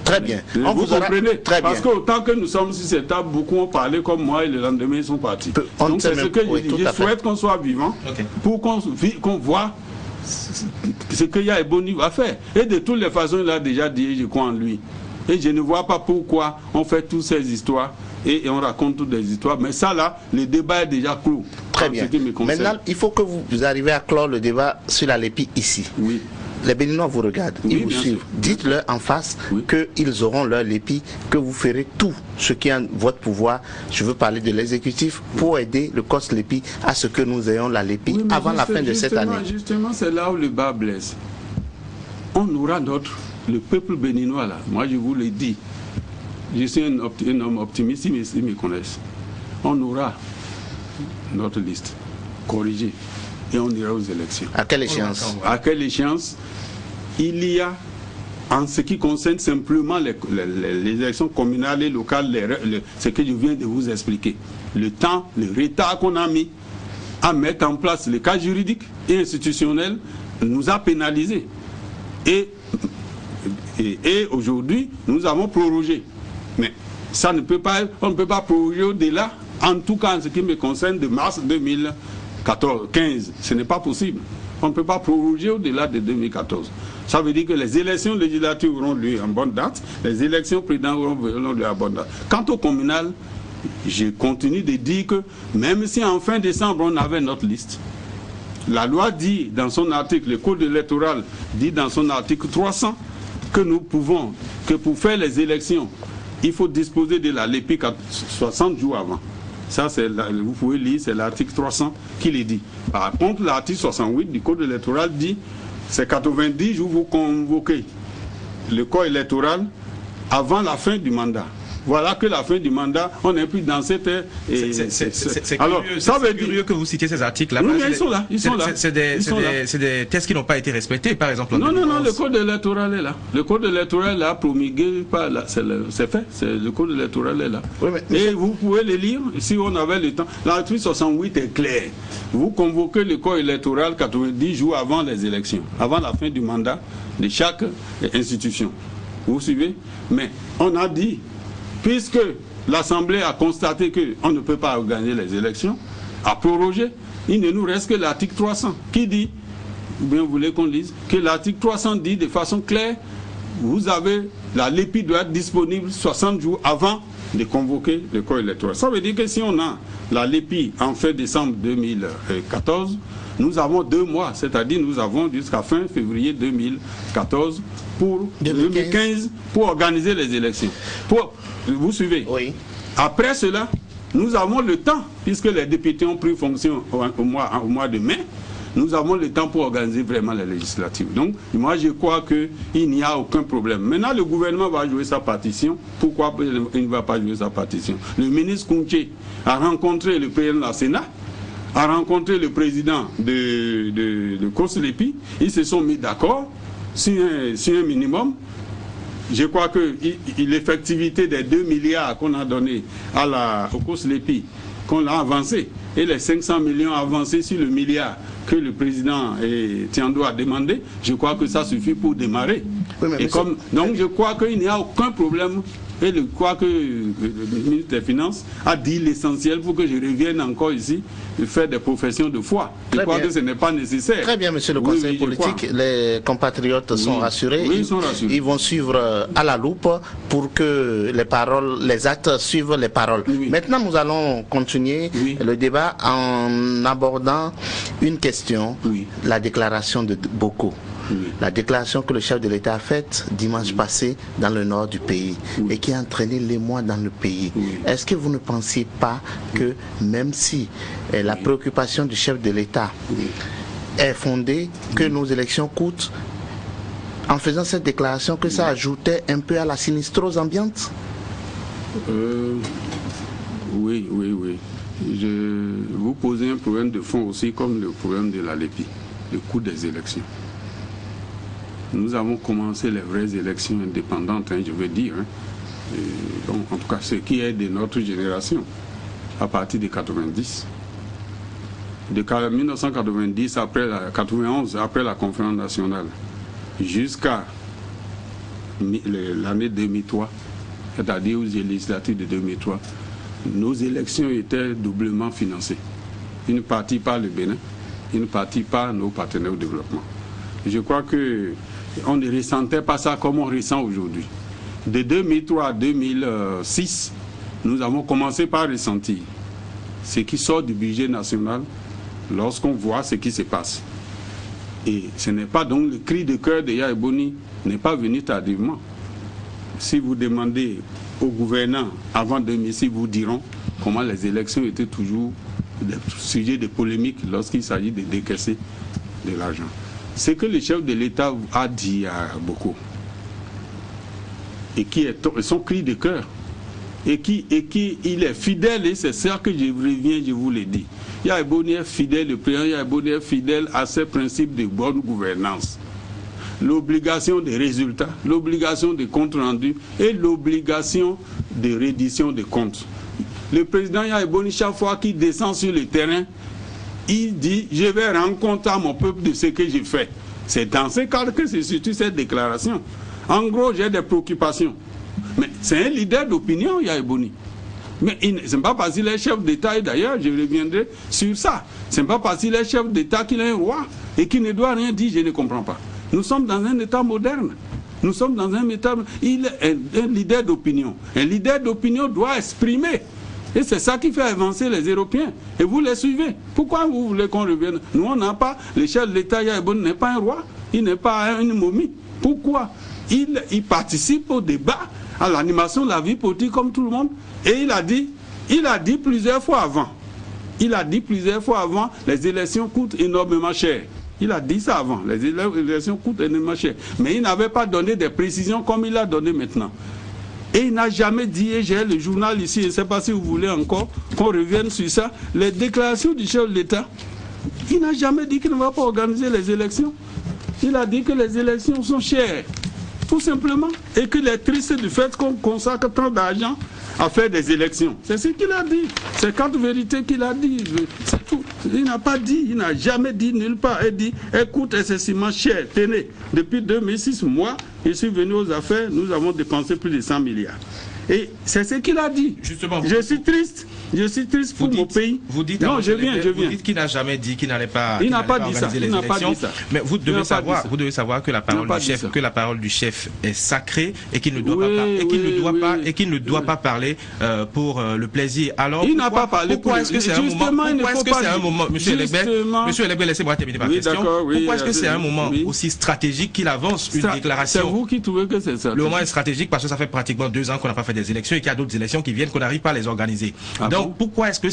Très bien. Vous comprenez? Très bien. Parce qu'autant que nous sommes sur cette table, beaucoup ont parlé comme moi et le lendemain ils sont partis. Donc c'est ce que je dis. Je souhaite qu'on soit vivant pour qu'on voit ce que Yaya Eboni va faire. Et de toutes les façons, il a déjà dit, je crois en lui. Et je ne vois pas pourquoi on fait toutes ces histoires et on raconte toutes des histoires. Mais ça là, le débat est déjà clos. Très bien. Maintenant, il faut que vous arriviez à clore le débat sur la LEPI ici. Oui. Les Béninois vous regardent, ils vous suivent. Dites-leur en face qu'ils auront leur LEPI, que vous ferez tout ce qui est en votre pouvoir. Je veux parler de l'exécutif pour aider le COS LEPI à ce que nous ayons la LEPI avant la fin de cette année. Justement, c'est là où le bas blesse. On aura le peuple béninois là. Moi, je vous le dis. Je suis un homme optimiste, ils me connaissent. On aura notre liste corrigée. Et on ira aux élections. À quelle échéance? À quelle échéance? Il y a, en ce qui concerne simplement les élections communales et locales, ce que je viens de vous expliquer. Le temps, le retard qu'on a mis à mettre en place le cadre juridique et institutionnel nous a pénalisés. Et aujourd'hui, nous avons prorogé. Mais ça ne peut pas, on ne peut pas proroger au-delà, en tout cas en ce qui me concerne, de mars 2015. Ce n'est pas possible. On ne peut pas proroger au-delà de 2014. Ça veut dire que les élections législatives auront lieu en bonne date, les élections présidentielles auront lieu en bonne date. Quant au communal, je continue de dire que même si en fin décembre on avait notre liste, la loi dit dans son article, le code électoral dit dans son article 300, que nous pouvons, que pour faire les élections, il faut disposer de la LEPI 60 jours avant. Ça, vous pouvez lire, c'est l'article 300 qui le dit. Par contre, l'article 68 du Code électoral dit c'est 90 jours vous convoquez le corps électoral avant la fin du mandat. Voilà que la fin du mandat, on n'est plus dans cette... Alors, ça veut dire curieux que vous citiez ces articles-là. Oui, ils sont là. C'est des tests qui n'ont pas été respectés, par exemple. Non, le code électoral est là. Le code électoral est promulgué, c'est fait. Le code électoral est là. Oui, et vous pouvez le lire, si on avait le temps. L'article 68 est clair. Vous convoquez le corps électoral 90 jours avant les élections, avant la fin du mandat de chaque institution. Vous suivez? Mais on a dit, puisque l'Assemblée a constaté qu'on ne peut pas organiser les élections, a prorogé, il ne nous reste que l'article 300 qui dit, ou bien vous voulez qu'on lise, que l'article 300 dit de façon claire, vous avez, la LEPI doit être disponible 60 jours avant de convoquer le corps électoral. Ça veut dire que si on a la LEPI en fin décembre 2014, nous avons 2 mois, c'est-à-dire nous avons jusqu'à fin février 2014 pour 2015 pour organiser les élections. Vous suivez? Oui. Après cela, nous avons le temps, puisque les députés ont pris fonction au mois de mai, nous avons le temps pour organiser vraiment les législatives. Donc, moi, je crois qu'il n'y a aucun problème. Maintenant, le gouvernement va jouer sa partition. Pourquoi il ne va pas jouer sa partition? Le ministre Kounché a rencontré le président de la Sénat, a rencontré le président de COSLEPI. Ils se sont mis d'accord sur un minimum. Je crois que l'effectivité des 2 milliards qu'on a donné au COSLEPI, qu'on a avancé, et les 500 millions avancés sur le milliard que le président Tiando a demandé, je crois que ça suffit pour démarrer. Oui, donc je crois qu'il n'y a aucun problème. Et je crois que le ministre des Finances a dit l'essentiel pour que je revienne encore ici et faire des professions de foi. Je crois que ce n'est pas nécessaire. Très bien, monsieur le conseiller politique. Les compatriotes sont rassurés. Oui, ils sont rassurés. Ils vont suivre à la loupe pour que les actes suivent les paroles. Oui. Maintenant, nous allons continuer le débat en abordant une question, la déclaration de Boko. La déclaration que le chef de l'État a faite dimanche passé dans le nord du pays et qui a entraîné l'émoi dans le pays. Est-ce que vous ne pensiez pas que même si la préoccupation du chef de l'État est fondée, que nos élections coûtent, en faisant cette déclaration, que ça ajoutait un peu à la sinistrose ambiante? Oui. Vous posez un problème de fond aussi comme le problème de la LEPI, le coût des élections. Nous avons commencé les vraies élections indépendantes, je veux dire, donc, en tout cas ce qui est de notre génération, à partir de 90. De 1990, après 91, après la conférence nationale, jusqu'à l'année 2003, c'est-à-dire aux législatives de 2003, nos élections étaient doublement financées. Une partie par le Bénin, une partie par nos partenaires au développement. Je crois qu'on ne ressentait pas ça comme on ressent aujourd'hui. De 2003 à 2006, nous avons commencé par ressentir ce qui sort du budget national lorsqu'on voit ce qui se passe. Et ce n'est pas donc le cri de cœur de Yaya Boni n'est pas venu tardivement. Si vous demandez aux gouvernants avant 2006, vous diront comment les élections étaient toujours des sujets de polémique lorsqu'il s'agit de décaisser de l'argent. Ce que le chef de l'État a dit à Boko, et qui est son cri de cœur, et qui il est fidèle, et c'est ça que je reviens, je vous l'ai dit. Yaya Boni est fidèle, le président Yaya Boni est fidèle à ses principes de bonne gouvernance. L'obligation des résultats, l'obligation de compte rendu et l'obligation de reddition des comptes. Le président Yaya Boni, chaque fois qu'il descend sur le terrain, il dit « Je vais rendre compte à mon peuple de ce que j'ai fait ». C'est dans ce cadre que se situe cette déclaration. En gros, j'ai des préoccupations. Mais c'est un leader d'opinion, Yaya Boni. Mais ce n'est pas parce qu'il est chef d'État, et d'ailleurs, je reviendrai sur ça. Ce n'est pas parce qu'il est chef d'État qu'il est un roi et qu'il ne doit rien dire, je ne comprends pas. Nous sommes dans un État moderne. Nous sommes dans un État... Il est un leader d'opinion. Un leader d'opinion doit exprimer. Et c'est ça qui fait avancer les Européens. Et vous les suivez. Pourquoi vous voulez qu'on revienne? Nous, on n'a pas... Le chef de l'État, Yaya Boni n'est pas un roi. Il n'est pas une momie. Pourquoi? il participe au débat, à l'animation de la vie politique comme tout le monde. Et il a dit plusieurs fois avant, les élections coûtent énormément cher. Il a dit ça avant, les élections coûtent énormément cher. Mais il n'avait pas donné des précisions comme il a donné maintenant. Et il n'a jamais dit, et j'ai le journal ici, je ne sais pas si vous voulez encore qu'on revienne sur ça, les déclarations du chef de l'État. Il n'a jamais dit qu'il ne va pas organiser les élections. Il a dit que les élections sont chères, tout simplement, et qu'il est triste du fait qu'on consacre tant d'argent à faire des élections. C'est ce qu'il a dit. C'est quatre vérités qu'il a dit. C'est tout. Il n'a pas dit, il n'a jamais dit nulle part. Il dit, écoute, excessivement cher. Tenez, depuis 2006, moi, je suis venu aux affaires, nous avons dépensé plus de 100 milliards. Et c'est ce qu'il a dit. Justement, je suis triste pour mon pays. Vous dites, non, je viens. Vous dites qu'il n'a jamais dit qu'il n'allait pas. Il n'a pas dit ça. Il n'a pas dit ça. Mais vous devez savoir que la parole du chef est sacrée et qu'il ne doit pas parler pour le plaisir. Alors il n'a pas parlé. Pourquoi est-ce que c'est un moment, Monsieur Elegbé, laissez-moi terminer ma question. Pourquoi est-ce que c'est un moment aussi stratégique qu'il avance une déclaration? C'est vous qui trouvez que c'est ça. Le moment est stratégique parce que ça fait pratiquement 2 ans qu'on n'a pas fait des élections et qu'il y a d'autres élections qui viennent qu'on n'arrive pas à les organiser. Donc pourquoi est-ce que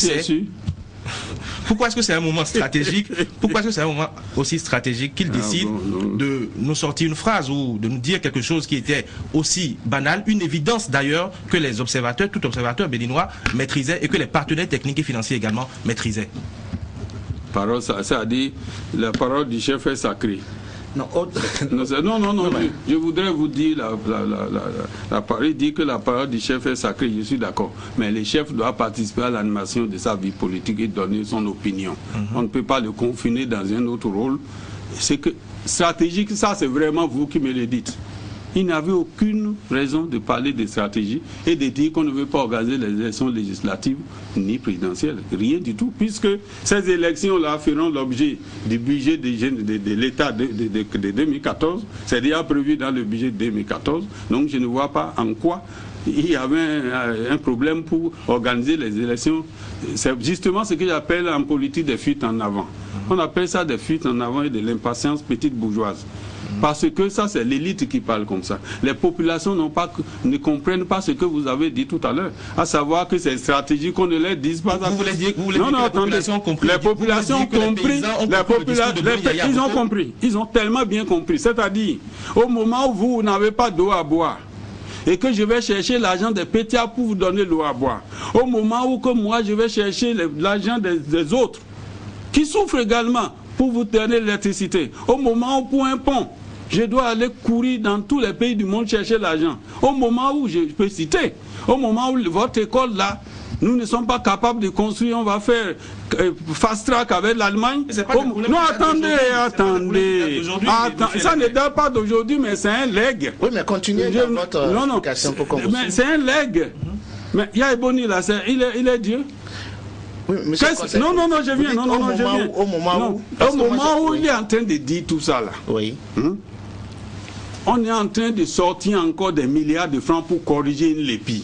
c'est un moment stratégique? Pourquoi est-ce que c'est un moment aussi stratégique qu'il décide de nous sortir une phrase ou de nous dire quelque chose qui était aussi banal, une évidence d'ailleurs que les observateurs, tout observateur béninois maîtrisaient et que les partenaires techniques et financiers également maîtrisaient? Ça a dit, la parole du chef est sacrée. Non, je voudrais vous dire, il dit que la parole du chef est sacrée, je suis d'accord. Mais le chef doit participer à l'animation de sa vie politique et donner son opinion. On ne peut pas le confiner dans un autre rôle. C'est que stratégique, ça c'est vraiment vous qui me le dites. Il n'avait aucune raison de parler de stratégie et de dire qu'on ne veut pas organiser les élections législatives ni présidentielles. Rien du tout, puisque ces élections-là feront l'objet du budget de l'État de 2014. C'est déjà prévu dans le budget de 2014. Donc je ne vois pas en quoi il y avait un problème pour organiser les élections. C'est justement ce que j'appelle en politique des fuites en avant. On appelle ça des fuites en avant et de l'impatience petite bourgeoise. Parce que ça, c'est l'élite qui parle comme ça. Les populations ne comprennent pas ce que vous avez dit tout à l'heure. À savoir que c'est stratégique qu'on ne les dise pas. Vous voulez dire que les populations ont compris. Les populations ont compris. Ils ont compris. Ils ont tellement bien compris. C'est-à-dire, au moment où vous n'avez pas d'eau à boire, et que je vais chercher l'argent des pétias pour vous donner l'eau à boire, au moment où que moi je vais chercher l'argent des autres, qui souffrent également, pour vous donner l'électricité, au moment où pour un pont, je dois aller courir dans tous les pays du monde chercher l'argent. Au moment où, je peux citer, au moment où votre école là, nous ne sommes pas capables de construire, on va faire fast track avec l'Allemagne. Non, attendez. Ça ne date pas d'aujourd'hui, mais c'est un legs. Oui, mais continuez dans votre explication pour qu'on vous suive. C'est un legs. Mais Yaya Eboni là, il est Dieu. Oui, non, je viens. Au moment où il est en train de dire tout ça là. Oui. On est en train de sortir encore des milliards de francs pour corriger une lépie.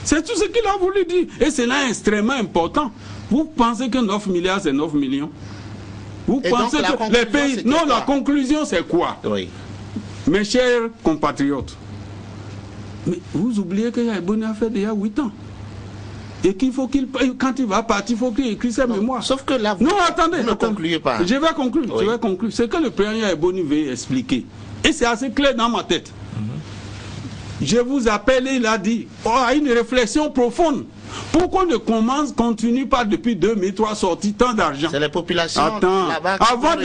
C'est tout ce qu'il a voulu dire. Et c'est là extrêmement important. Vous pensez que 9 milliards, c'est 9 millions? Vous pensez que les pays... Non, la conclusion, c'est quoi? Oui. Mes chers compatriotes, mais vous oubliez que Yaya Eboni a fait déjà 8 ans. Et qu'il faut quand il va partir, il faut qu'il écrive ses mémoires. Sauf que là, vous ne concluez pas. Je vais conclure. C'est que le président Yaya Eboni veut expliquer. Et c'est assez clair dans ma tête. Je vous appelle et il a dit, à une réflexion profonde. Pourquoi ne continue pas depuis 2003 sortir tant d'argent? C'est les populations là-bas qui avant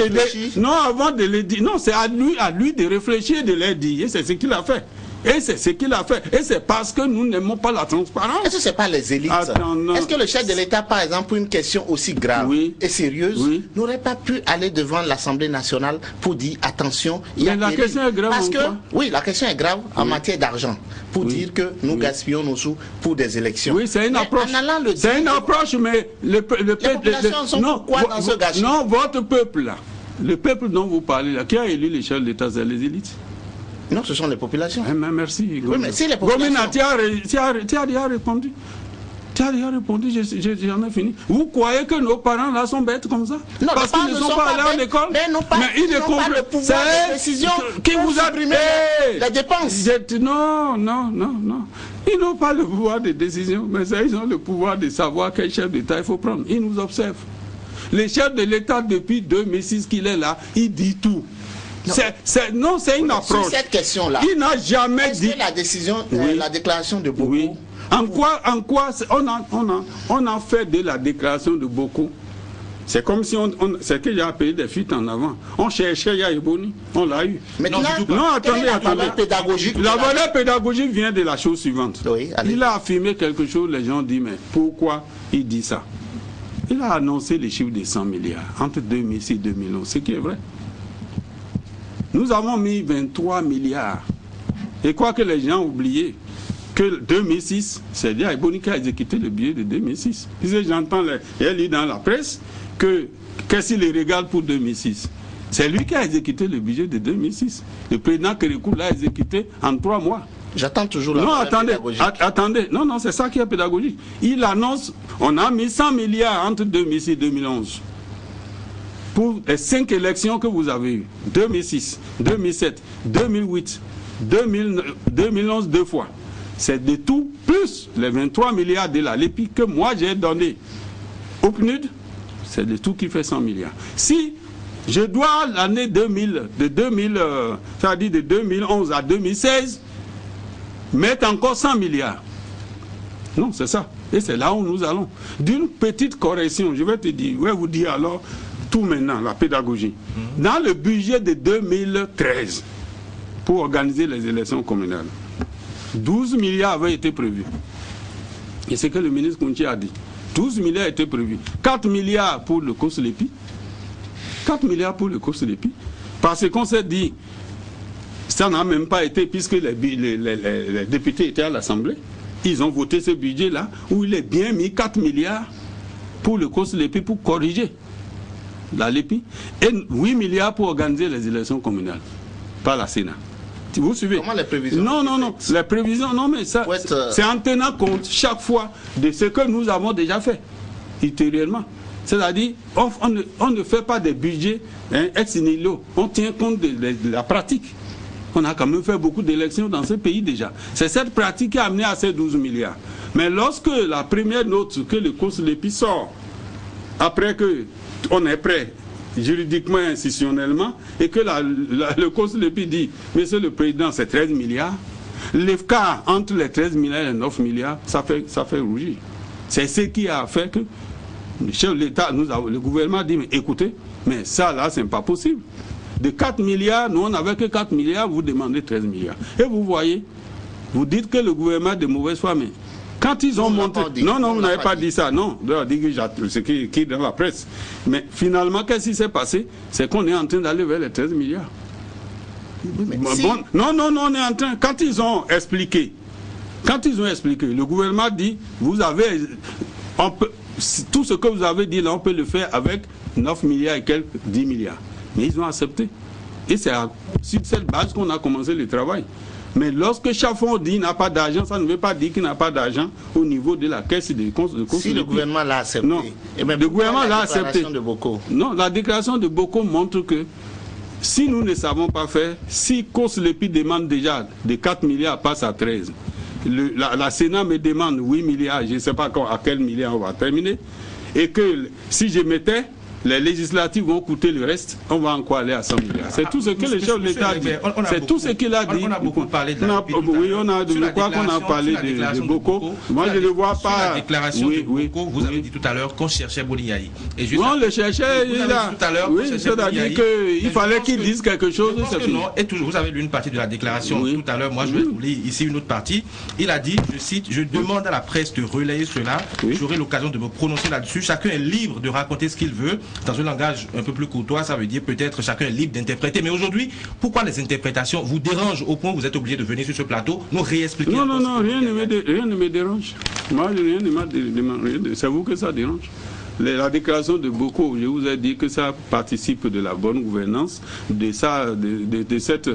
de les dire. Non, c'est à lui de réfléchir et de les dire. Et c'est ce qu'il a fait. Et c'est ce qu'il a fait. Et c'est parce que nous n'aimons pas la transparence. Est-ce que ce n'est pas les élites? Est-ce que le chef de l'État, par exemple, pour une question aussi grave et sérieuse, n'aurait pas pu aller devant l'Assemblée nationale pour dire attention, il y a la question est grave. Parce que, oui, la question est grave en matière d'argent. Pour dire que nous gaspillons nos sous pour des élections. Oui, c'est une approche. C'est une approche, mais les populations sont pourquoi dans ce gâchis? Non, votre peuple là, le peuple dont vous parlez là, qui a élu les chefs de l'État, c'est les élites. Non, ce sont les populations. Merci. Oui, mais si les populations... Gomina, tu as déjà répondu. Tu as déjà répondu, j'en ai fini. Vous croyez que nos parents là sont bêtes comme ça? Non, parce qu'ils ne sont pas allés à l'école. Mais ils n'ont pas le pouvoir de décision qui vous a supprimer les dépenses. Non. Ils n'ont pas le pouvoir de décision, mais ils ont le pouvoir de savoir quel chef d'État il faut prendre. Ils nous observent. Le chef de l'État, depuis 2006 qu'il est là, il dit tout. C'est une approche. Sur cette question-là, il n'a jamais dit. La décision, la déclaration de Boko. Oui. En quoi on a fait de la déclaration de Boko? C'est comme si c'est que j'ai appelé des fuites en avant. On cherchait Yaïboni, on l'a eu. Maintenant, attendez. La volée pédagogique vient de la chose suivante. Oui, il a affirmé quelque chose, les gens disent, mais pourquoi il dit ça? Il a annoncé les chiffres de 100 milliards entre 2006 et 2011, ce qui est vrai. Nous avons mis 23 milliards. Et quoi que les gens ont oublié, que 2006, c'est Yaïboni qui a exécuté le budget de 2006. J'entends, j'ai lu dans la presse que qu'est-ce qu'il les régale pour 2006. C'est lui qui a exécuté le budget de 2006. Le président Kérékou l'a exécuté en 3 mois. J'attends toujours la attendez. Non, c'est ça qui est pédagogique. Il annonce, on a mis 100 milliards entre 2006 et 2011. Pour les 5 élections que vous avez eues, 2006, 2007, 2008, 2011 2 fois. C'est de tout, plus les 23 milliards de la LEPI que moi j'ai donné au PNUD, c'est de tout qui fait 100 milliards. Si je dois l'année 2000, c'est-à-dire de 2011 à 2016, mettre encore 100 milliards. Non, c'est ça. Et c'est là où nous allons. D'une petite correction, je vais vous dire alors tout maintenant, la pédagogie. Dans le budget de 2013, pour organiser les élections communales, 12 milliards avaient été prévus. Et c'est ce que le ministre Kounti a dit. 12 milliards étaient prévus. 4 milliards pour le COSLEPI. 4 milliards pour le COSLEPI. Parce qu'on s'est dit, ça n'a même pas été, puisque les députés étaient à l'Assemblée. Ils ont voté ce budget-là, où il est bien mis 4 milliards pour le COSLEPI pour corriger la LEPI. Et 8 milliards pour organiser les élections communales par la Sénat. Vous suivez? Comment les prévisions? Non. Les prévisions, non, mais ça, c'est en tenant compte chaque fois de ce que nous avons déjà fait, ultérieurement. C'est-à-dire, on ne fait pas des budgets ex nihilo. On tient compte de la pratique. On a quand même fait beaucoup d'élections dans ce pays déjà. C'est cette pratique qui a amené à ces 12 milliards. Mais lorsque la première note que le COSLEPI sort, après qu'on est prêt, juridiquement, institutionnellement, et que le COSLEPI dit, Monsieur le Président, c'est 13 milliards, l'écart entre les 13 milliards et les 9 milliards, ça fait rougir. C'est ce qui a fait que le chef de l'État, le gouvernement dit, mais écoutez, mais ça là, c'est pas possible. De 4 milliards, nous on n'avait que 4 milliards, vous demandez 13 milliards. Et vous voyez, vous dites que le gouvernement est de mauvaise foi, mais quand ils ont monté... Non, vous n'avez pas dit ça, non. C'est qui est dans la presse. Mais finalement, qu'est-ce qui s'est passé? C'est qu'on est en train d'aller vers les 13 milliards. Non, on est en train... Quand ils ont expliqué, le gouvernement dit, vous avez... tout ce que vous avez dit là, on peut le faire avec 9 milliards et quelques 10 milliards. Mais ils ont accepté. Et c'est sur cette base qu'on a commencé le travail. Mais lorsque chaque fois on dit qu'il n'a pas d'argent, ça ne veut pas dire qu'il n'a pas d'argent au niveau de la caisse de consommation. Si le gouvernement l'a accepté. Non, le gouvernement l'a accepté. Non, la déclaration de Boko montre que si nous ne savons pas faire, si COSLEPI demande déjà de 4 milliards passe à 13, la Sénat me demande 8 milliards, je ne sais pas à quel milliard on va terminer, et que si je mettais, les législatives vont coûter le reste, on va encore aller à 100 milliards. C'est tout ce que le chef de l'État dit. C'est tout ce qu'il a dit. On a beaucoup parlé de la oui, on a parlé de Boko. Moi, je ne vois pas. La déclaration de Boko, vous avez dit tout à l'heure qu'on cherchait Boniaï. Non, le cherchait, il a. Oui, c'est-à-dire qu'il fallait qu'il dise quelque chose. Et toujours, vous avez lu une partie de la déclaration tout à l'heure. Moi, je vais vous lire ici une autre partie. Il a dit, je cite, je demande à la presse de relayer cela. J'aurai l'occasion de me prononcer là-dessus. Chacun est libre de raconter ce qu'il veut. Dans un langage un peu plus courtois, ça veut dire peut-être chacun est libre d'interpréter. Mais aujourd'hui, pourquoi les interprétations vous dérangent au point où vous êtes obligé de venir sur ce plateau nous réexpliquer? Non, rien ne me dérange. Moi, rien ne me dérange. C'est vous que ça dérange. La déclaration de Boko, je vous ai dit que ça participe de la bonne gouvernance, de cette...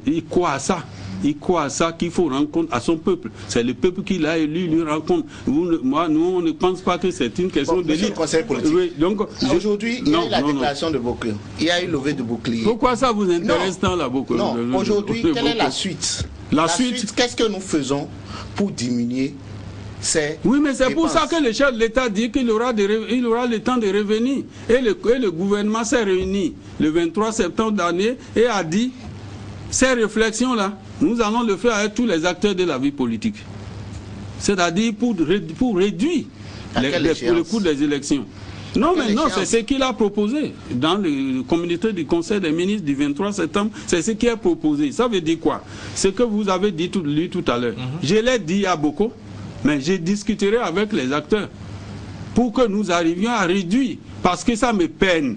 il croit à ça. Il croit à ça qu'il faut rendre compte à son peuple. C'est le peuple qui l'a élu, lui rend compte. Nous, on ne pense pas que c'est une question de Monsieur le conseil politique. Oui, donc, aujourd'hui, il y a eu la déclaration de Boko. Il y a eu levé de bouclier. Pourquoi ça vous intéresse tant la Boko? Non, aujourd'hui, quelle est la suite? La suite, qu'est-ce que nous faisons pour diminuer ces Oui, mais c'est dépenses? pour ça que le chef de l'État dit qu'il aura le temps de revenir. Et le gouvernement s'est réuni le 23 septembre dernier et a dit, ces réflexions-là, nous allons le faire avec tous les acteurs de la vie politique. C'est-à-dire pour réduire le coût des élections. Non, mais non, c'est ce qu'il a proposé dans le communiqué du Conseil des ministres du 23 septembre. C'est ce qui est proposé. Ça veut dire quoi? Ce que vous avez dit tout à l'heure. Je l'ai dit à Boko, mais je discuterai avec les acteurs pour que nous arrivions à réduire. Parce que ça me peine.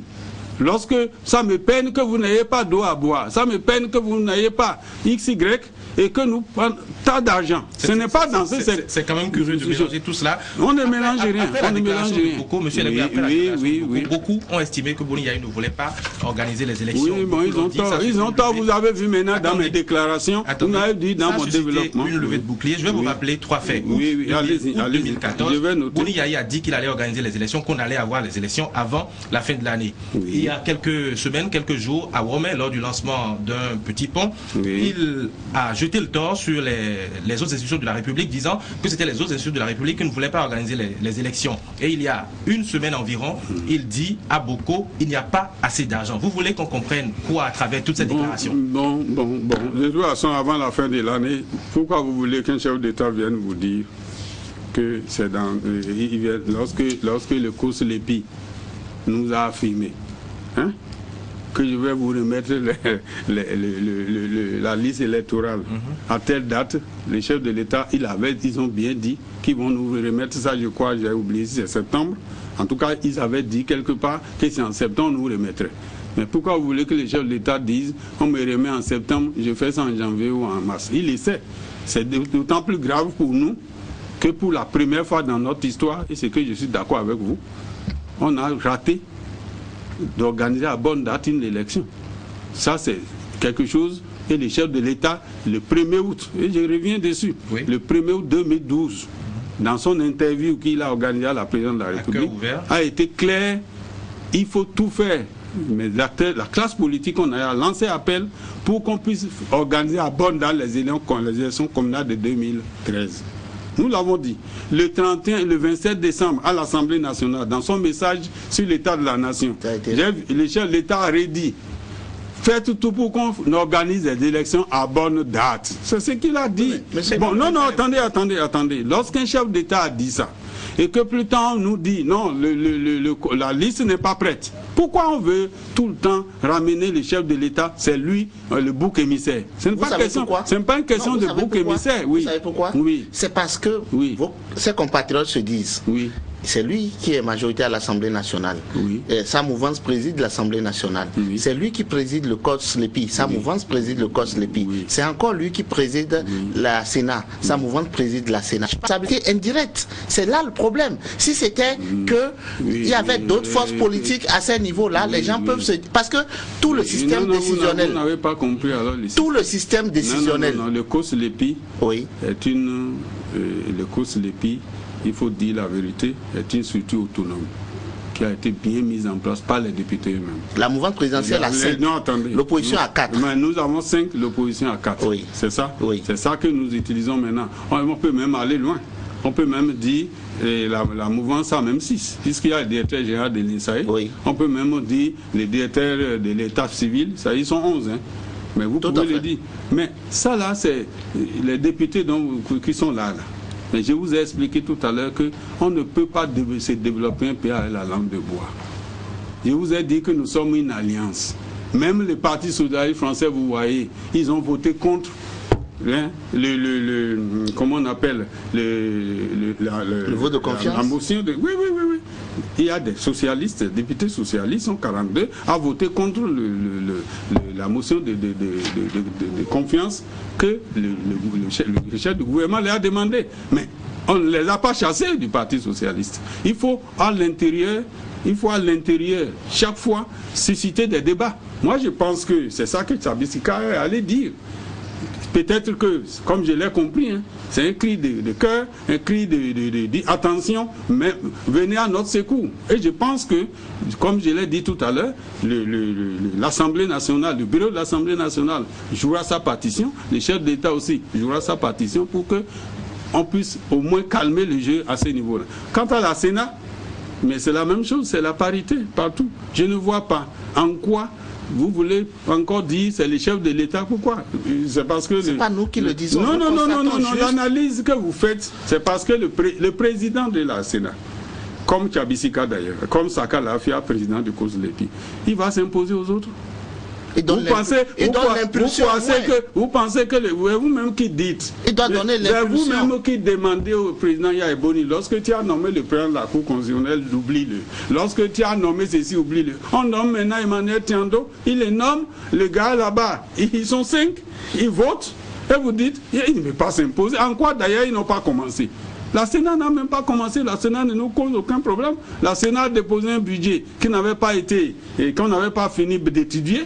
Lorsque ça me peine que vous n'ayez pas d'eau à boire, ça me peine que vous n'ayez pas XY et que nous prenons tas d'argent. Ce n'est pas dans ce... C'est quand même curieux de mélanger tout cela. On ne mélange rien. On ne mélange rien. Beaucoup ont estimé que Boni Yayi ne voulait pas organiser les élections. Oui, bon, ils ont tort. Vous avez vu maintenant dans mes déclarations, vous m'avez dit dans mon développement. Une levée de bouclier. Je vais vous rappeler 3 faits. Oui, allez-y. 2014, Boni Yayi a dit qu'il allait organiser les élections, qu'on allait avoir les élections avant la fin de l'année. Il y a quelques semaines, quelques jours, à Womé, lors du lancement d'un petit pont, il a jeté le tort sur les autres institutions de la République, disant que c'était les autres institutions de la République qui ne voulaient pas organiser les élections. Et il y a une semaine environ, il dit à Boko, il n'y a pas assez d'argent. Vous voulez qu'on comprenne quoi à travers toute cette déclaration? Bon. De toute façon, avant la fin de l'année, pourquoi vous voulez qu'un chef d'État vienne vous dire que c'est dans... lorsque le cours Lépi nous a affirmé, hein, que je vais vous remettre la liste électorale à telle date, les chefs de l'État, ils ont bien dit qu'ils vont nous remettre ça, je crois, j'ai oublié si c'est septembre. En tout cas, ils avaient dit quelque part que c'est en septembre, nous remettraient. Mais pourquoi vous voulez que les chefs de l'État disent on me remet en septembre, je fais ça en janvier ou en mars? Ils le savent. C'est d'autant plus grave pour nous que pour la première fois dans notre histoire, et c'est que je suis d'accord avec vous, on a raté d'organiser à bonne date une élection. Ça, c'est quelque chose. Et les chefs de l'État, le 1er août, et je reviens dessus, le 1er août 2012, dans son interview qu'il a organisé à la présidente de la République, a été clair, il faut tout faire. Mais la classe politique, on a lancé appel pour qu'on puisse organiser à bonne date les élections communales de 2013. Nous l'avons dit, le 31 et le 27 décembre à l'Assemblée nationale, dans son message sur l'état de la nation, le chef de l'État a redit, faites tout pour qu'on organise les élections à bonne date. C'est ce qu'il a dit. Attendez. Lorsqu'un chef d'État a dit ça, et que plus tard on nous dit, non, la liste n'est pas prête. Pourquoi on veut tout le temps ramener le chef de l'État? C'est lui, le bouc émissaire. Ce n'est pas une question de bouc émissaire. Vous savez pourquoi? C'est parce que ses compatriotes se disent, c'est lui qui est majorité à l'Assemblée nationale. Sa mouvance préside l'Assemblée nationale. C'est lui qui préside le COS Lépi. Sa mouvance préside le COS Lépi. C'est encore lui qui préside la Sénat. Sa mouvance préside la Sénat. Responsabilité indirecte. C'est là le problème. Si c'était qu'il y avait d'autres forces politiques à ce niveau-là, les gens peuvent se... Parce que tout le système décisionnel... Vous n'avez pas compris alors. Tout le système décisionnel... Non, le COS Lépi est une... le COS Lépi, il faut dire la vérité, est une structure autonome qui a été bien mise en place par les députés eux-mêmes. La mouvance présidentielle a 5, l'opposition a 4. Mais nous avons 5, l'opposition a 4. C'est ça? C'est ça que nous utilisons maintenant. On peut même aller loin. On peut même dire, la mouvance a même 6, puisqu'il y a le directeur général de l'INSAE. On peut même dire les directeurs de l'État civil, ça ils sont 11. Mais vous pouvez le dire. Mais ça là, c'est les députés qui sont là. Mais je vous ai expliqué tout à l'heure qu'on ne peut pas se développer un pays avec la langue de bois. Je vous ai dit que nous sommes une alliance. Même les partis socialistes français, vous voyez, ils ont voté contre comment on appelle le vote de confiance. La motion de... Oui. Il y a des socialistes, des députés socialistes, sont 42, à voter contre la motion de confiance que le chef du gouvernement leur a demandé. Mais on ne les a pas chassés du Parti socialiste. Il faut à l'intérieur, chaque fois, susciter des débats. Moi, je pense que c'est ça que Tshabisika allait dire. peut-être que, comme je l'ai compris, hein, c'est un cri de cœur, un cri d'attention, mais venez à notre secours. Et je pense que, comme je l'ai dit tout à l'heure, l'Assemblée nationale, le bureau de l'Assemblée nationale jouera sa partition, le chef d'État aussi jouera sa partition pour que on puisse au moins calmer le jeu à ce niveau-là. Quant à la Sénat, mais c'est la même chose, c'est la parité partout. Je ne vois pas en quoi vous voulez encore dire c'est les chefs de l'État. Pourquoi? C'est parce que... C'est pas nous qui le disons. Non, l'analyse que vous faites, c'est parce que le président de la Sénat, comme Tchabisika d'ailleurs, comme Saka Lafia, président de COSLEPI, il va s'imposer aux autres. Vous pensez que vous-même qui dites, c'est vous-même qui demandez au président Yaïboni, lorsque tu as nommé le président de la Cour constitutionnelle, oublie-le. Lorsque tu as nommé ceci, oublie-le. On nomme maintenant Emmanuel Tiando, il les nomme, le gars là-bas, ils sont 5, ils votent, et vous dites, il ne veut pas s'imposer. En quoi d'ailleurs ils n'ont pas commencé? La Sénat n'a même pas commencé, la Sénat ne nous cause aucun problème. La Sénat a déposé un budget qui n'avait pas été, et qu'on n'avait pas fini d'étudier.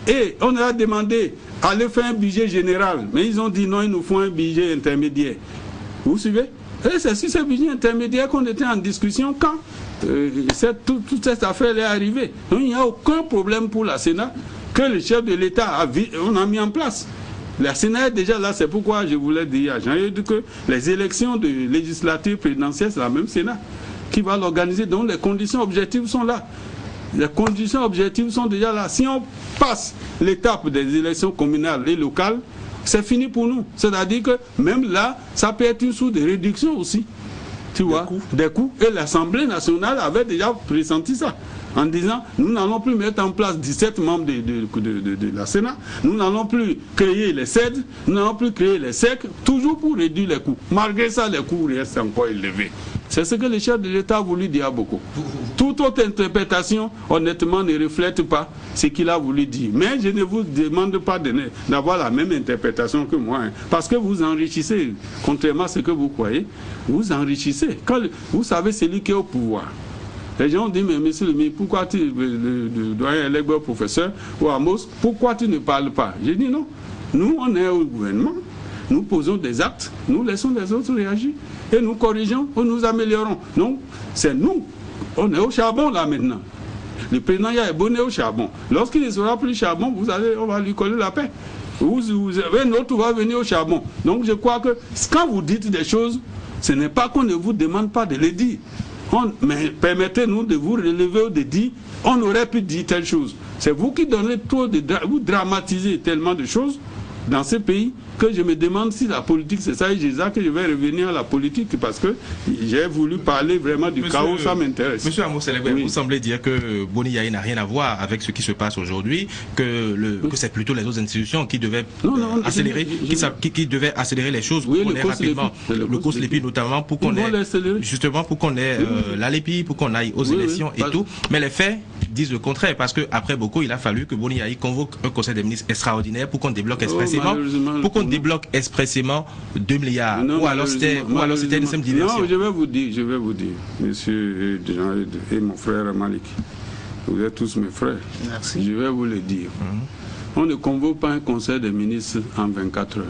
Et on a demandé à aller faire un budget général, mais ils ont dit non, ils nous font un budget intermédiaire. Vous suivez? Et c'est sur ce budget intermédiaire qu'on était en discussion quand toute cette affaire est arrivée. Donc il n'y a aucun problème pour la Sénat que le chef de l'État on a mis en place. La Sénat est déjà là, c'est pourquoi je voulais dire à Jean-Yves que les élections de législatives présidentielles, c'est la même Sénat qui va l'organiser, donc les conditions objectives sont là. Les conditions objectives sont déjà là. Si on passe l'étape des élections communales et locales, c'est fini pour nous. C'est-à-dire que même là, ça peut être une source de réduction aussi. Tu vois, des coûts. Et l'Assemblée nationale avait déjà pressenti ça, en disant, nous n'allons plus mettre en place 17 membres de la Sénat, nous n'allons plus créer les CED, nous n'allons plus créer les SEC, toujours pour réduire les coûts. Malgré ça, les coûts restent encore élevés. C'est ce que le chef de l'État a voulu dire à beaucoup. Toute autre interprétation, honnêtement, ne reflète pas ce qu'il a voulu dire. Mais je ne vous demande pas d'avoir la même interprétation que moi, hein, parce que vous enrichissez, contrairement à ce que vous croyez, vous enrichissez. Quand vous savez, c'est lui qui est au pouvoir. Les gens ont dit, mais monsieur le ministre, pourquoi le doyen élève professeur ou Amos, pourquoi tu ne parles pas? J'ai dit non. Nous, on est au gouvernement, nous posons des actes, nous laissons les autres réagir. Et nous corrigeons ou nous améliorons. Donc, c'est nous. On est au charbon là maintenant. Le président Yaïboni est au charbon. Lorsqu'il ne sera plus charbon, on va lui coller la paix. Un autre va venir au charbon. Donc, je crois que quand vous dites des choses, ce n'est pas qu'on ne vous demande pas de les dire. Mais permettez-nous de vous relever ou de dire, on aurait pu dire telle chose. C'est vous qui donnez trop vous dramatisez tellement de choses dans ce pays que je me demande si la politique c'est ça, et je sais que je vais revenir à la politique parce que j'ai voulu parler vraiment du chaos, ça m'intéresse. Monsieur Amos, oui. Vous semblez dire que Boni Yayi n'a rien à voir avec ce qui se passe aujourd'hui, que c'est plutôt les autres institutions qui devaient accélérer, qui devaient accélérer les choses pour qu'on ait rapidement le COSLEPI notamment pour qu'on ait justement pour qu'on ait l'ALEPI, pour qu'on aille aux élections et tout. Mais les faits disent le contraire parce que après beaucoup il a fallu que Boni Yayi convoque un conseil des ministres extraordinaire pour qu'on débloque débloque expressément 2 milliards. Ou alors c'était une simple diversion. Non, je vais vous dire, monsieur et mon frère Malik, vous êtes tous mes frères. Merci. Je vais vous le dire. On ne convoque pas un conseil des ministres en 24 heures.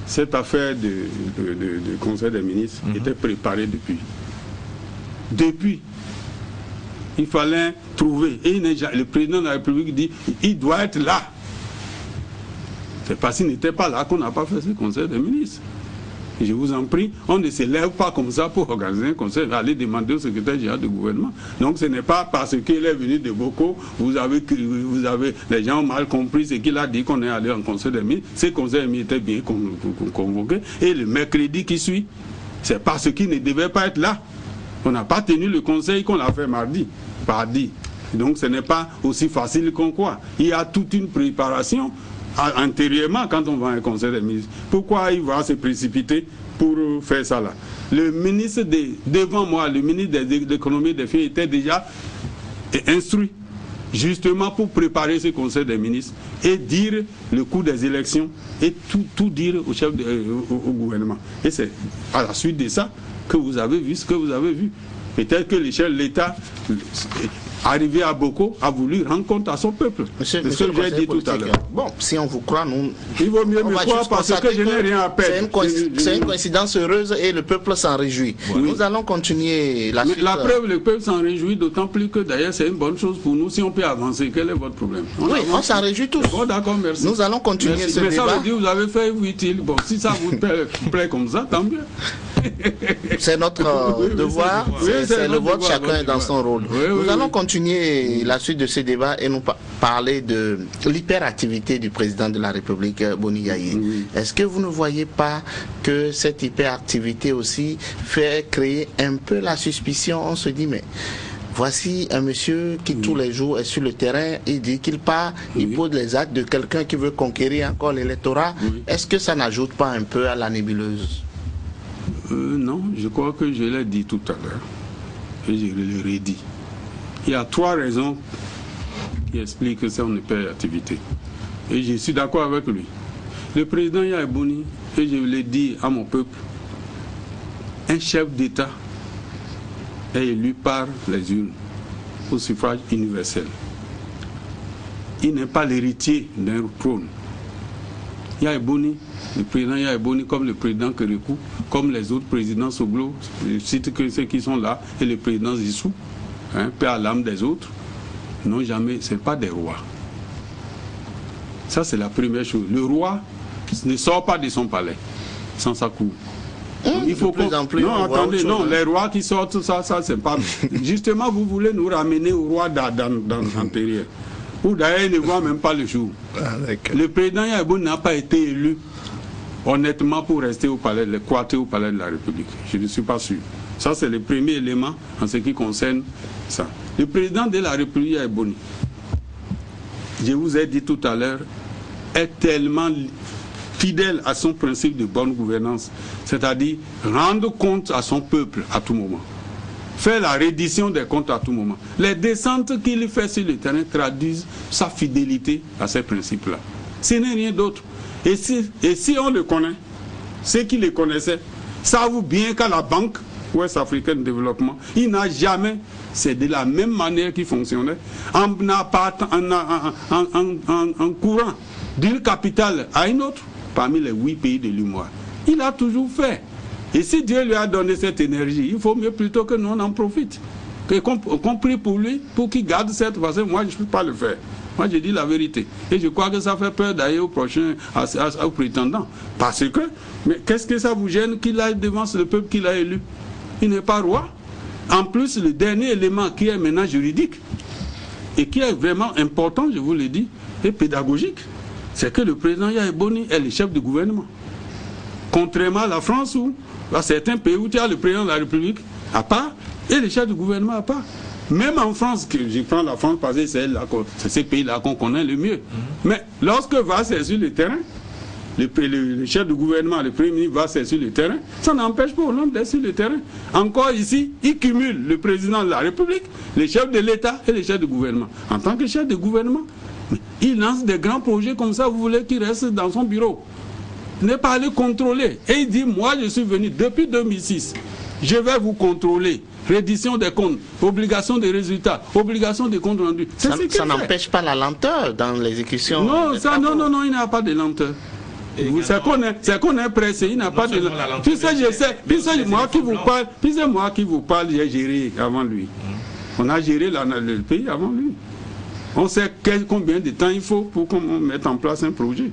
Cette affaire de conseil des ministres était préparée depuis. Il fallait trouver. Et le président de la République dit, il doit être là. C'est parce qu'il n'était pas là qu'on n'a pas fait ce conseil des ministres. Et je vous en prie, on ne se lève pas comme ça pour organiser un conseil, aller demander au secrétaire général du gouvernement. Donc ce n'est pas parce qu'il est venu de Boko, les gens ont mal compris ce qu'il a dit qu'on est allé en conseil des ministres. Ce conseil des ministres était bien convoqué. Et le mercredi qui suit, c'est parce qu'il ne devait pas être là. On n'a pas tenu le conseil qu'on a fait mardi. Donc ce n'est pas aussi facile qu'on croit. Il y a toute une préparation antérieurement quand on va à un conseil des ministres. Pourquoi il va se précipiter pour faire ça là? Le ministre devant moi, le ministre de l'économie et des finances était déjà instruit justement pour préparer ce conseil des ministres et dire le coût des élections et tout dire au chef au gouvernement. Et c'est à la suite de ça que vous avez vu ce que vous avez vu. Peut-être que l'échelle de l'État, arrivé à Boko, a voulu rendre compte à son peuple. Monsieur ce que j'ai dit tout à l'heure. Bon, si on vous croit, nous... Il vaut mieux me croire parce que je n'ai rien à perdre. C'est une coïncidence heureuse et le peuple s'en réjouit. Oui. Nous allons continuer la suite. La preuve, le peuple s'en réjouit, d'autant plus que d'ailleurs c'est une bonne chose pour nous si on peut avancer. Quel est votre problème? On s'en réjouit tous. Bon, d'accord, merci. Nous allons continuer ce débat. Mais ça veut dire que vous avez fait utile. Bon, si ça vous plaît comme ça, tant mieux. C'est notre devoir, c'est le vôtre, chacun est dans son rôle. Nous allons continuer la suite de ce débat et nous parler de l'hyperactivité du président de la République, Boni Yaye. Est-ce que vous ne voyez pas que cette hyperactivité aussi fait créer un peu la suspicion? On se dit, mais voici un monsieur qui tous les jours est sur le terrain, il dit qu'il part, il pose les actes de quelqu'un qui veut conquérir encore l'électorat. Est-ce que ça n'ajoute pas un peu à la nébuleuse? Non, je crois que je l'ai dit tout à l'heure et je le redis. Il y a 3 raisons qui expliquent son hyperactivité. Et je suis d'accord avec lui. Le président Yaye Boni, et je l'ai dit à mon peuple, un chef d'État est élu par les urnes au suffrage universel. Il n'est pas l'héritier d'un trône. Yaye Boni, le président Yaye Boni, comme le président Kérékou, comme les autres présidents Soglo, je cite que ceux qui sont là, et le président Zissou, paix à l'âme des autres, n'ont jamais, ce n'est pas des rois. Ça, c'est la première chose. Le roi ne sort pas de son palais sans sa cour. Il faut non, attendez, non, les rois qui sortent, ça c'est pas. Justement, vous voulez nous ramener au roi d'antérieur. Ou d'ailleurs, il ne voit même pas le jour. Le président Yaye Boni n'a pas été élu honnêtement pour rester au palais, le quartier au palais de la République. Je ne suis pas sûr. Ça, c'est le premier élément en ce qui concerne ça. Le président de la République, Yaye Boni, je vous ai dit tout à l'heure, est tellement fidèle à son principe de bonne gouvernance, c'est-à-dire rendre compte à son peuple à tout moment. Faire la reddition des comptes à tout moment. Les descentes qu'il fait sur le terrain traduisent sa fidélité à ces principes-là. Ce n'est rien d'autre. Et si on le connaît, ceux qui le connaissaient savent bien qu'à la Banque Ouest Africaine de Développement, il n'a jamais, c'est de la même manière qu'il fonctionnait, en courant d'une capitale à une autre, parmi les 8 pays de l'UMOA. Il a toujours fait. Et si Dieu lui a donné cette énergie, il faut mieux plutôt que nous on en profite. Qu'on prie pour lui, pour qu'il garde cette façon. Moi, je ne peux pas le faire. Moi, je dis la vérité. Et je crois que ça fait peur d'ailleurs au prochain, au prétendant. Parce que, mais qu'est-ce que ça vous gêne qu'il aille devant le peuple qu'il a élu? Il n'est pas roi. En plus, le dernier élément qui est maintenant juridique, et qui est vraiment important, je vous l'ai dit, et pédagogique, c'est que le président Yaye Boni est le chef du gouvernement. Contrairement à la France ou à certains pays où tu as le président de la République à part et le chef du gouvernement à part. Même en France, que je prends la France parce que c'est ces pays-là qu'on connaît le mieux. Mais lorsque va sur le terrain, le chef du gouvernement, le premier ministre va sur le terrain, ça n'empêche pas l'homme d'être sur le terrain. Encore ici, il cumule le président de la République, le chef de l'État et le chef du gouvernement. En tant que chef de gouvernement, il lance des grands projets comme ça, vous voulez qu'il reste dans son bureau. N'est pas allé contrôler. Et il dit, moi je suis venu depuis 2006, je vais vous contrôler. Reddition des comptes, obligation des résultats, obligation des comptes rendus. Ça n'empêche pas la lenteur dans l'exécution. Non, il n'y a pas de lenteur. C'est qu'on est pressé, il n'y a pas de lenteur. Puis c'est moi qui vous parle, j'ai géré avant lui. On a géré le pays avant lui. On sait combien de temps il faut pour qu'on mette en place un projet.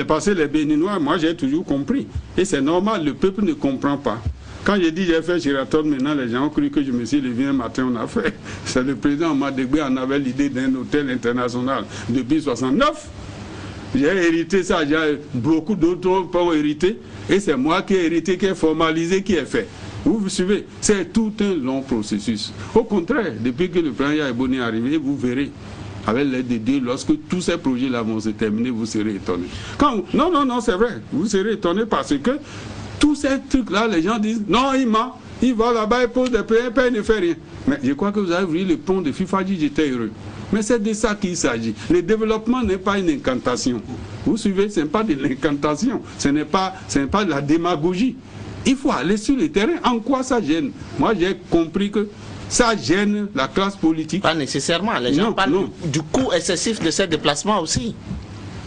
Parce que les Béninois, moi j'ai toujours compris. Et c'est normal, le peuple ne comprend pas. Quand j'ai dit j'ai fait Sheraton, maintenant les gens ont cru que je me suis levé un matin, on a fait. C'est le président Madegbe en avait l'idée d'un hôtel international depuis 1969. J'ai hérité ça, beaucoup d'autres ont hérité. Et c'est moi qui ai hérité, qui ai formalisé, qui ai fait. Vous suivez, c'est tout un long processus. Au contraire, depuis que le président Yaye Boni est arrivé, vous verrez, avec l'aide de Dieu, lorsque tous ces projets-là vont se terminer, vous serez étonnés. Non, c'est vrai, vous serez étonnés parce que tous ces trucs-là, les gens disent, non, il ment, il va là-bas, il pose des prix, il ne fait rien. Mais je crois que vous avez vu le pont de Fifadji, j'étais heureux. Mais c'est de ça qu'il s'agit. Le développement n'est pas une incantation. Vous suivez, ce n'est pas de l'incantation, ce n'est pas de la démagogie. Il faut aller sur le terrain. En quoi ça gêne? Moi, j'ai compris que ça gêne la classe politique. Pas nécessairement, les gens parlent du coût excessif de ces déplacements aussi.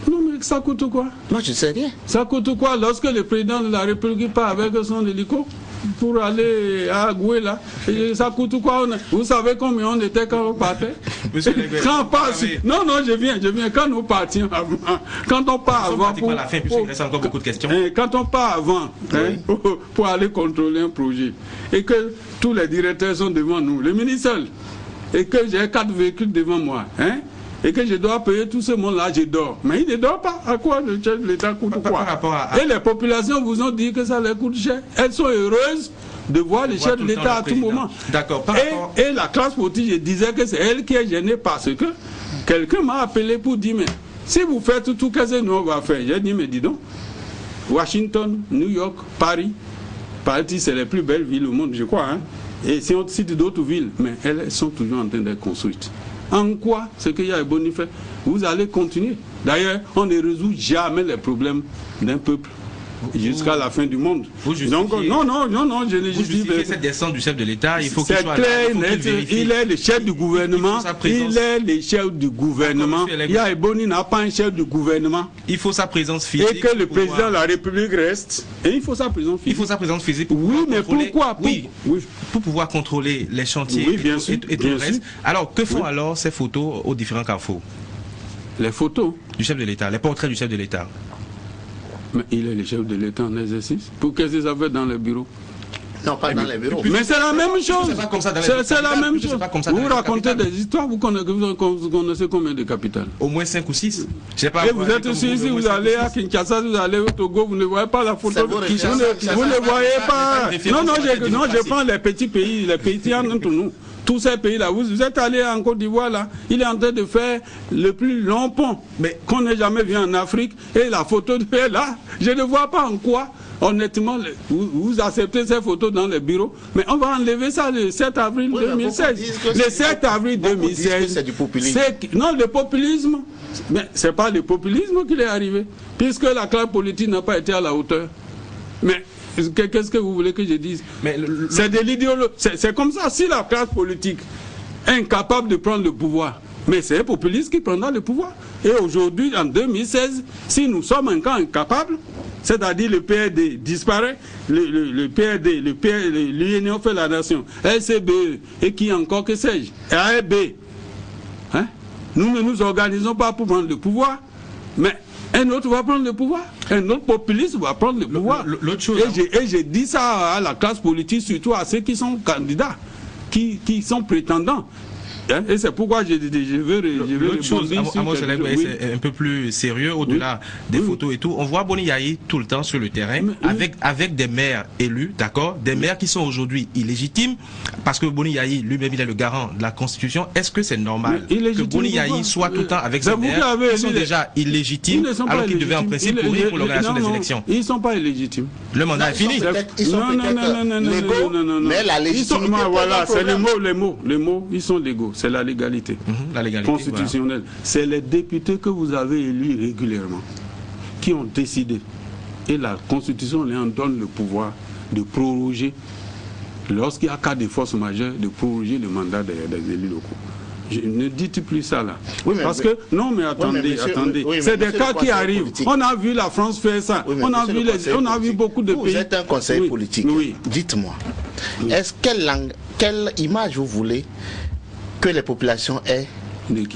Non, mais ça coûte quoi? Moi, je ne sais rien. Ça coûte quoi lorsque le président de la République part avec son hélico pour aller à Agoué là? Ça coûte quoi? Vous savez combien on était quand on partait? Quand on passe, non, je viens. Quand nous partions avant, quand on part avant, pour la fin, puisqu'il reste encore beaucoup de questions. Quand on part avant pour aller contrôler un projet et que tous les directeurs sont devant nous, le ministre seul, et que j'ai 4 véhicules devant moi, et que je dois payer tout ce monde-là, je dors. Mais il ne dort pas. À quoi le chef de l'État coûte quoi? Et les populations vous ont dit que ça leur coûte cher. Elles sont heureuses de voir le chef de l'État à tout moment. D'accord. Et la classe politique, je disais que c'est elle qui est gênée parce que quelqu'un m'a appelé pour dire, mais si vous faites tout, qu'est-ce que nous on va faire? J'ai dit, mais dis donc, Washington, New York, Paris, c'est les plus belles villes au monde, je crois. Et si on cite d'autres villes, mais elles sont toujours en train d'être construites. En quoi ce qu'il y a Eboni fait? Vous allez continuer. D'ailleurs, on ne résout jamais les problèmes d'un peuple jusqu'à la fin du monde. Donc, non, je ne justifie pas. Cette descente du chef de l'État, il faut qu'il soit clair, il est le chef du gouvernement. Il est le chef du gouvernement. Eboni n'a pas un chef du gouvernement. Il faut sa présence physique. Et que le président de la République reste. Et il faut sa présence physique. Il faut sa présence physique. Oui, mais pourquoi? Pour pouvoir contrôler les chantiers et tout le reste. Alors, que font alors ces photos aux différents carrefours? Les photos du chef de l'État, les portraits du chef de l'État. Mais il est le chef de l'État en exercice. Pour qu'est-ce que ça fait dans les bureaux? Non, pas dans les bureaux. Mais c'est la même chose. C'est la même chose. Vous racontez des histoires, vous connaissez combien de capitales? Au moins 5 ou 6. Et vous êtes ici, si vous allez à Kinshasa, vous allez au Togo, vous ne voyez pas la photo. Vous ne voyez pas. Non, je prends les petits pays, les pays entre nous. Tous ces pays-là, vous êtes allé en Côte d'Ivoire, là, il est en train de faire le plus long pont qu'on n'ait jamais vu en Afrique. Et la photo est là, je ne vois pas en quoi, honnêtement, vous acceptez ces photos dans les bureaux, mais on va enlever ça le 7 avril 2016. Le 7 avril 2016, c'est du populisme. Non, le populisme, mais ce n'est pas le populisme qui est arrivé, puisque la classe politique n'a pas été à la hauteur. Mais qu'est-ce que vous voulez que je dise? C'est de l'idéologie. C'est comme ça. Si la classe politique est incapable de prendre le pouvoir, mais c'est un populiste qui prendra le pouvoir. Et aujourd'hui, en 2016, si nous sommes encore incapables, c'est-à-dire le PRD disparaît, le PRD, l'Union fait la nation, LCBE, et qui encore que sais-je, AEB, nous ne nous organisons pas pour prendre le pouvoir, mais un autre va prendre le pouvoir, un autre populiste va prendre le pouvoir. Et j'ai dit ça à la classe politique, surtout à ceux qui sont candidats, qui sont prétendants. Et c'est pourquoi je veux l'autre chose, c'est un peu plus sérieux, au-delà des photos et tout. On voit Boni Yayi tout le temps sur le terrain, avec des maires élus, d'accord, des maires qui sont aujourd'hui illégitimes, parce que Boni Yayi lui-même il est le garant de la Constitution. Est-ce que c'est normal que Boni Yayi soit tout le temps avec ces maires qui sont déjà illégitimes, alors qu'ils devaient en principe courir pour l'organisation des élections? Ils ne sont pas illégitimes. Le mandat est fini. Non, mais la légitimité, voilà, c'est les mots, ils sont légaux. C'est la légalité, constitutionnelle. Voilà. C'est les députés que vous avez élus régulièrement qui ont décidé. Et la Constitution leur donne le pouvoir de proroger, lorsqu'il y a cas de force majeure, de proroger le mandat des élus locaux. Je ne dites plus ça là. Parce que, non mais attendez, c'est des cas qui arrivent. Politique. On a vu la France faire ça. On a vu beaucoup de pays. Vous êtes un conseil politique. Dites-moi, quelle image vous voulez que les populations aient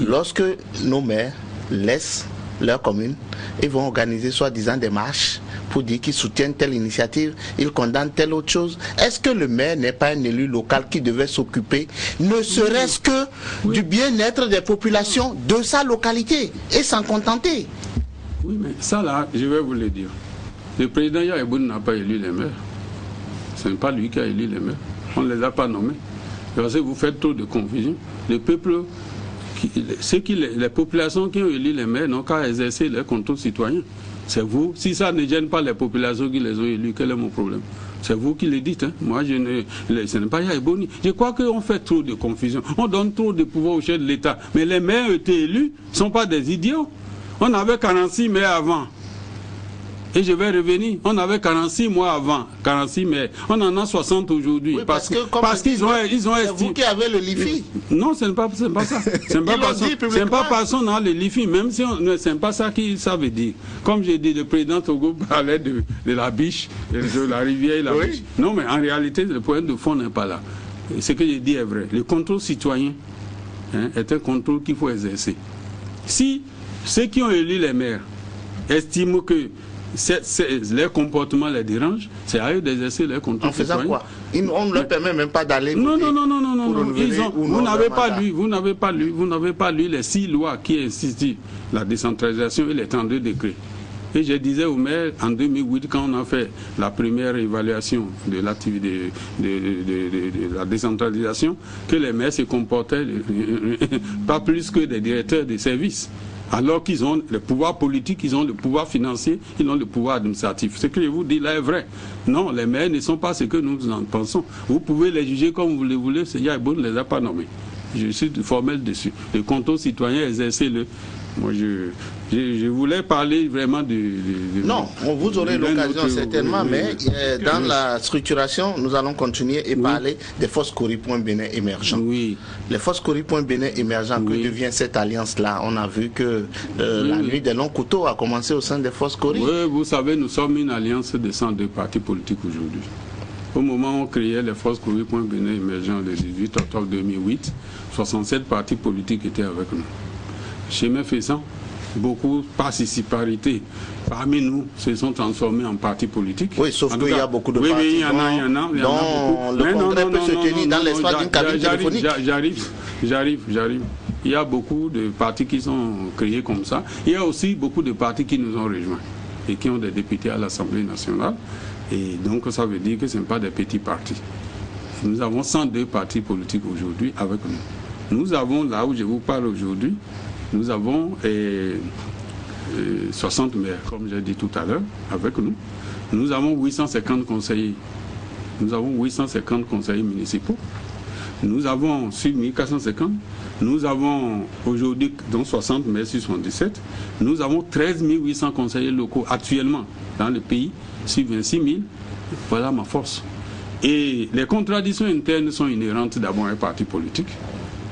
lorsque nos maires laissent leur commune et vont organiser soi-disant des marches pour dire qu'ils soutiennent telle initiative, ils condamnent telle autre chose? Est-ce que le maire n'est pas un élu local qui devait s'occuper, ne serait-ce que du bien-être des populations de sa localité et s'en contenter? Oui, mais ça là, je vais vous le dire. Le président Yaïboun n'a pas élu les maires. Ce n'est pas lui qui a élu les maires. On ne les a pas nommés. Parce que vous faites trop de confusion. Le peuple, les populations qui ont élu les maires n'ont qu'à exercer leur contrôle citoyen. C'est vous. Si ça ne gêne pas les populations qui les ont élus, quel est mon problème? C'est vous qui le dites. Moi, ce n'est pas Yaïbouni. Je crois qu'on fait trop de confusion. On donne trop de pouvoir au chef de l'État. Mais les maires ont été élus, ne sont pas des idiots. On avait 46 maires avant. Et je vais revenir. On avait 46 mois avant, 46 mais on en a 60 aujourd'hui. Oui, parce qu'ils ont c'est vous qui avez le LIFI. Non, ce n'est pas ça. Ce n'est pas parce qu'on a le LIFI, même si ce n'est pas ça que ça veut dire. Comme j'ai dit, le président Togo parlait de la biche, de la rivière et la biche. Non, mais en réalité, le problème de fond n'est pas là. Ce que j'ai dit est vrai. Le contrôle citoyen est un contrôle qu'il faut exercer. Si ceux qui ont élu les maires estiment que leur comportement les dérange, c'est à eux d'exercer leur contrôle. En faisant quoi? On ne leur permet même pas d'aller non. Vous n'avez pas lu les 6 lois qui instituent la décentralisation et les 32 décrets. Et je disais au maire en 2008, quand on a fait la première évaluation de l'activité de la décentralisation, que les maires se comportaient pas plus que des directeurs de services. Alors qu'ils ont le pouvoir politique, ils ont le pouvoir financier, ils ont le pouvoir administratif. Ce que je vous dis là est vrai. Non, les maires ne sont pas ce que nous en pensons. Vous pouvez les juger comme vous le voulez, c'est Yaïbo ne les a pas nommés. Je suis formel dessus. Le contrôle citoyen, exercez-le. Moi, je voulais parler vraiment non, vous aurez l'occasion certainement, mais dans la structuration, nous allons continuer et parler des Foscori.Bénin émergents. Oui. Les Foscori.Bénin émergents, que devient cette alliance-là? On a vu que la nuit des longs couteaux a commencé au sein des Foscori. Oui, vous savez, nous sommes une alliance de 102 partis politiques aujourd'hui. Au moment où on créait les Foscori.Bénin émergents le 18 octobre 2008, 67 partis politiques étaient avec nous. Chemin faisant, beaucoup participarité parmi nous se sont transformés en partis politiques. Oui, sauf qu'il y a beaucoup de partis. Oui, il y en a beaucoup. Le congrès peut se tenir dans l'espace d'une cabine téléphonique. J'arrive. Il y a beaucoup de partis qui sont créés comme ça. Il y a aussi beaucoup de partis qui nous ont rejoints et qui ont des députés à l'Assemblée nationale. Et donc ça veut dire que ce ne sont pas des petits partis. Nous avons 102 partis politiques aujourd'hui avec nous. Nous avons, là où je vous parle aujourd'hui, nous avons 60 maires, comme j'ai dit tout à l'heure, avec nous. Nous avons 850 conseillers. Nous avons 850 conseillers municipaux. Nous avons sur 1450. Nous avons aujourd'hui, donc 60 maires sur 77. Nous avons 13 800 conseillers locaux actuellement dans le pays, sur 26 000. Voilà ma force. Et les contradictions internes sont inhérentes d'abord à un parti politique.